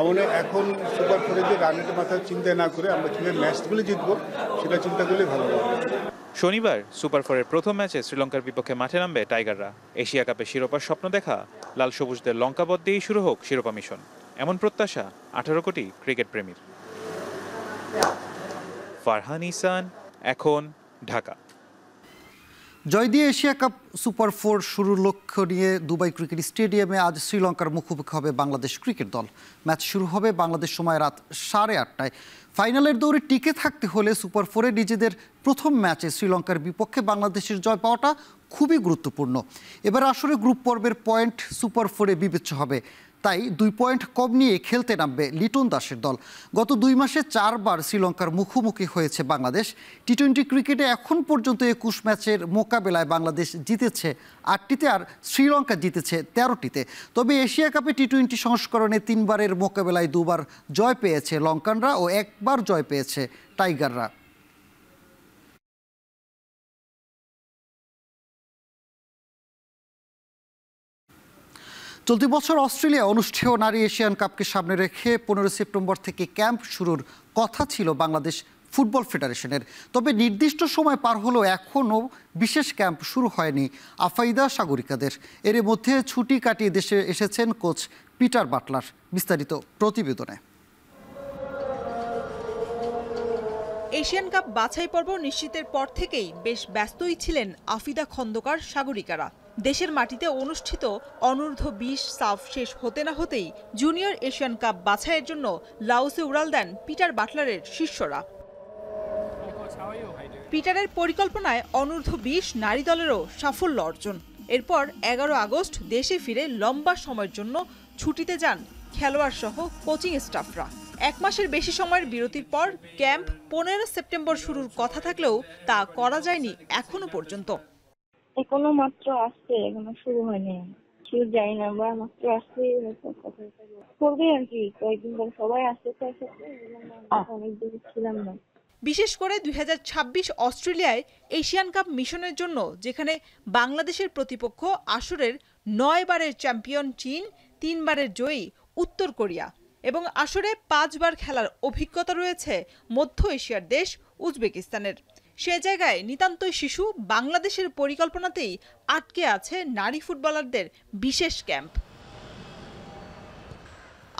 আমাদের এখন সুপার 4-এ যে রান রেটের মাথায় চিন্তা না করে আমরা কীভাবে ম্যাচগুলো জিতবো সেটা চিন্তা করলে ভালো হবে। শনিবার সুপার 4-এর প্রথম ম্যাচে শ্রীলঙ্কার বিপক্ষে মাঠে নামবে টাইগাররা। এশিয়া কাপে শিরোপার স্বপ্ন দেখা লাল সবুজদের লঙ্কাবধ দিয়েই শুরু হোক শিরোপা মিশন, এমন প্রত্যাশা 18 কোটি ক্রিকেট প্রেমীর। ফারহান ইসান, এখন, ঢাকা। জয় দিয়ে এশিয়া কাপ সুপার 4 শুরুর লক্ষ্য নিয়ে দুবাই ক্রিকেট স্টেডিয়ামে আজ শ্রীলঙ্কার মুখোমুখি হবে বাংলাদেশ ক্রিকেট দল। ম্যাচ শুরু হবে বাংলাদেশ সময় রাত 8:30টায়। ফাইনালের দৌড়ে টিকে থাকতে হলে সুপার 4-এ নিজেদের প্রথম ম্যাচে শ্রীলঙ্কার বিপক্ষে বাংলাদেশের জয় পাওয়াটা খুবই গুরুত্বপূর্ণ। এবার আসলে গ্রুপ পর্বের পয়েন্ট সুপার 4-এ বিবেচ্য হবে, তাই 2 পয়েন্ট কম নিয়ে খেলতে নামবে লিটন দাসের দল। গত 2 মাসে 4 বার শ্রীলঙ্কার মুখোমুখি হয়েছে বাংলাদেশ। টি-20 ক্রিকেটে এখন পর্যন্ত 21 ম্যাচের মোকাবেলায় বাংলাদেশ জিতেছে 8টিতে আর শ্রীলঙ্কা জিতেছে 13টিতে। তবে এশিয়া কাপে টি-20 সংস্করণে 3 বারের মোকাবেলায় 2 বার জয় পেয়েছে লঙ্কানরা ও 1 বার জয় পেয়েছে টাইগাররা। চলতি বছর অস্ট্রেলিয়া অনুষ্ঠেয় নারী এশিয়ান কাপকে সামনে রেখে 15 সেপ্টেম্বর থেকে ক্যাম্প শুরুর কথা ছিল বাংলাদেশ ফুটবল ফেডারেশনের। তবে নির্দিষ্ট সময় পার হলেও এখনও বিশেষ ক্যাম্প শুরু হয়নি আফাইদা সাগরিকাদের। এর মধ্যে ছুটি কাটিয়ে দেশে এসেছেন কোচ পিটার বাটলার। বিস্তারিত প্রতিবেদনে। এশিয়ান কাপ বাছাই পর্ব নিশ্চিতের পর থেকেই বেশ ব্যস্তই ছিলেন আফিদা খন্দকার সাগরিকারা। দেশের মাটিতে অনুষ্ঠিত অনূর্ধ্ব 20 সাফ শেষ হতে না হতেই জুনিয়র এশিয়ান কাপ বাছাইয়ের জন্য লাওসে উড়াল দেন পিটার বাটলারের শিষ্যরা। পিটারের পরিকল্পনায় অনূর্ধ্ব 20 নারী দলেরও সাফল্য অর্জন। এরপর 11 আগস্ট দেশে ফিরে লম্বা সময়ের জন্য ছুটিতে যান খেলোয়াড় সহ কোচিং স্টাফরা। 1 মাসের বেশি সময়ের বিরতির পর ক্যাম্প 15 সেপ্টেম্বর শুরুর কথা থাকলেও তা করা যায়নি এখনো পর্যন্ত। এখনো মাত্র আসছে, এখনো শুরু হয়নি, শুরু যাই না বা মাত্র আসছে করবে আর কি। কয়েকদিন ধরে সবাই আসতে চাইছে, অনেক দিন ছিলাম না। বিশেষ করে 2026 অস্ট্রেলিয়ায় এশিয়ান কাপ মিশনের জন্য, যেখানে বাংলাদেশের প্রতিপক্ষ আসরের 9 বারের চ্যাম্পিয়ন চীন, 3 বারের জয়ী উত্তর কোরিয়া এবং আসরে 5 বার খেলার অভিজ্ঞতা রয়েছে মধ্য এশিয়ার দেশ উজবেকিস্তানের। সে জায়গায় নিতান্তই শিশু বাংলাদেশের পরিকল্পনাতেই আটকে আছে নারী ফুটবলারদের বিশেষ ক্যাম্প।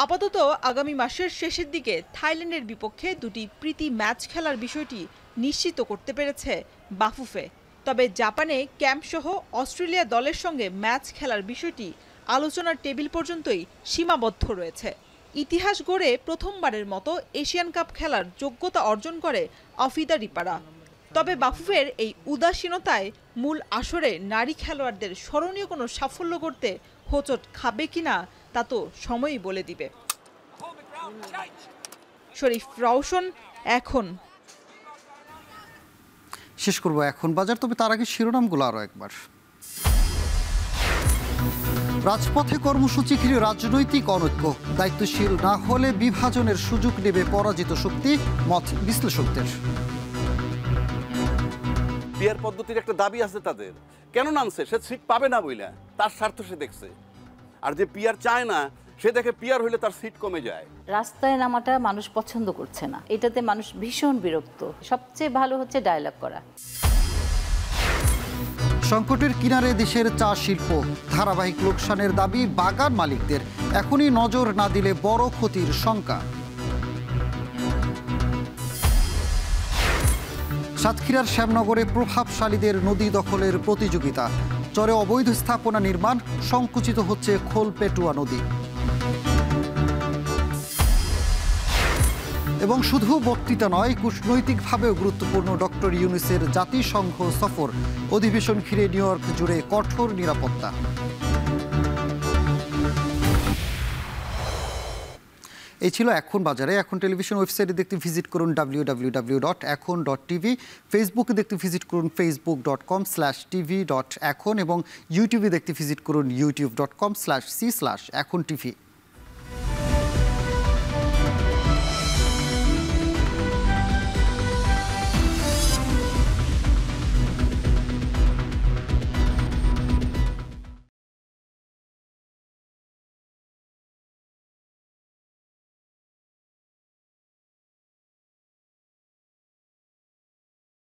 আপাতত আগামী মাসের শেষের দিকে থাইল্যান্ডের বিপক্ষে 2টি প্রীতি ম্যাচ খেলার বিষয়টি নিশ্চিত করতে পেরেছে বাফুফে। তবে জাপানে ক্যাম্পসহ অস্ট্রেলিয়া দলের সঙ্গে ম্যাচ খেলার বিষয়টি আলোচনার টেবিল পর্যন্তই সীমাবদ্ধ রয়েছে। ইতিহাস গড়ে প্রথমবারের মতো এশিয়ান কাপ খেলার যোগ্যতা অর্জন করে আফিদা রিপারা। তবে বাফুফের এই উদাসীনতায় মূল আসরে নারী খেলোয়াড়দের স্মরণীয় কোনো সাফল্য করতে হোঁচট খাবে কিনা তা তো সময়ই বলে দিবে। শরীফ রওশন, এখন। শেষ করব এখন বাজার, তবে তার আগে শিরোনামগুলো আরও একবার। রাজপথে কর্মসূচি ঘিরে রাজনৈতিক অনৈক্য, দায়িত্বশীল না হলে বিভাজনের সুযোগ নেবে পরাজিত শক্তি, মত বিশ্লেষকদের। পিয়ার পদ্ধতির একটা দাবি আছে তাদের, কেন নামছে? সে সিট পাবে না বইলা, তার স্বার্থ সে দেখছে। আর যে পিয়ার চায় না, সে দেখে পিয়ার হইলে তার সিট কমে যায়। রাস্তায় নামাটা মানুষ পছন্দ করছে না, এটাতে মানুষ ভীষণ বিরক্ত। সবচেয়ে ভালো হচ্ছে ডায়ালগ করা। সংকটের কিনারে দেশের চা শিল্প, ধারাবাহিক লোকসানের দাবি বাগান মালিকদের। এখনই নজর না দিলে বড় ক্ষতির শঙ্কা। সাতক্ষীরার শ্যামনগরে প্রভাবশালীদের নদী দখলের প্রতিযোগিতা, চরে অবৈধ স্থাপনা নির্মাণ, সংকুচিত হচ্ছে খোলপেটুয়া নদী। এবং শুধু বক্তৃতা নয়, কূটনৈতিকভাবেও গুরুত্বপূর্ণ ডক্টর ইউনূসের জাতিসংঘ সফর, অধিবেশন ঘিরে নিউ ইয়র্ক জুড়ে কঠোর নিরাপত্তা। এই ছিল এখন বাজারে। এখন টেলিভিশন ওয়েবসাইটে দেখতে ভিজিট করুন www.ekon.tv, ফেসবুকে দেখতে ভিজিট করুন facebook.com/tv.ekon এবং ইউটিউবে দেখতে ভিজিট করুন youtube.com/c/ekontv।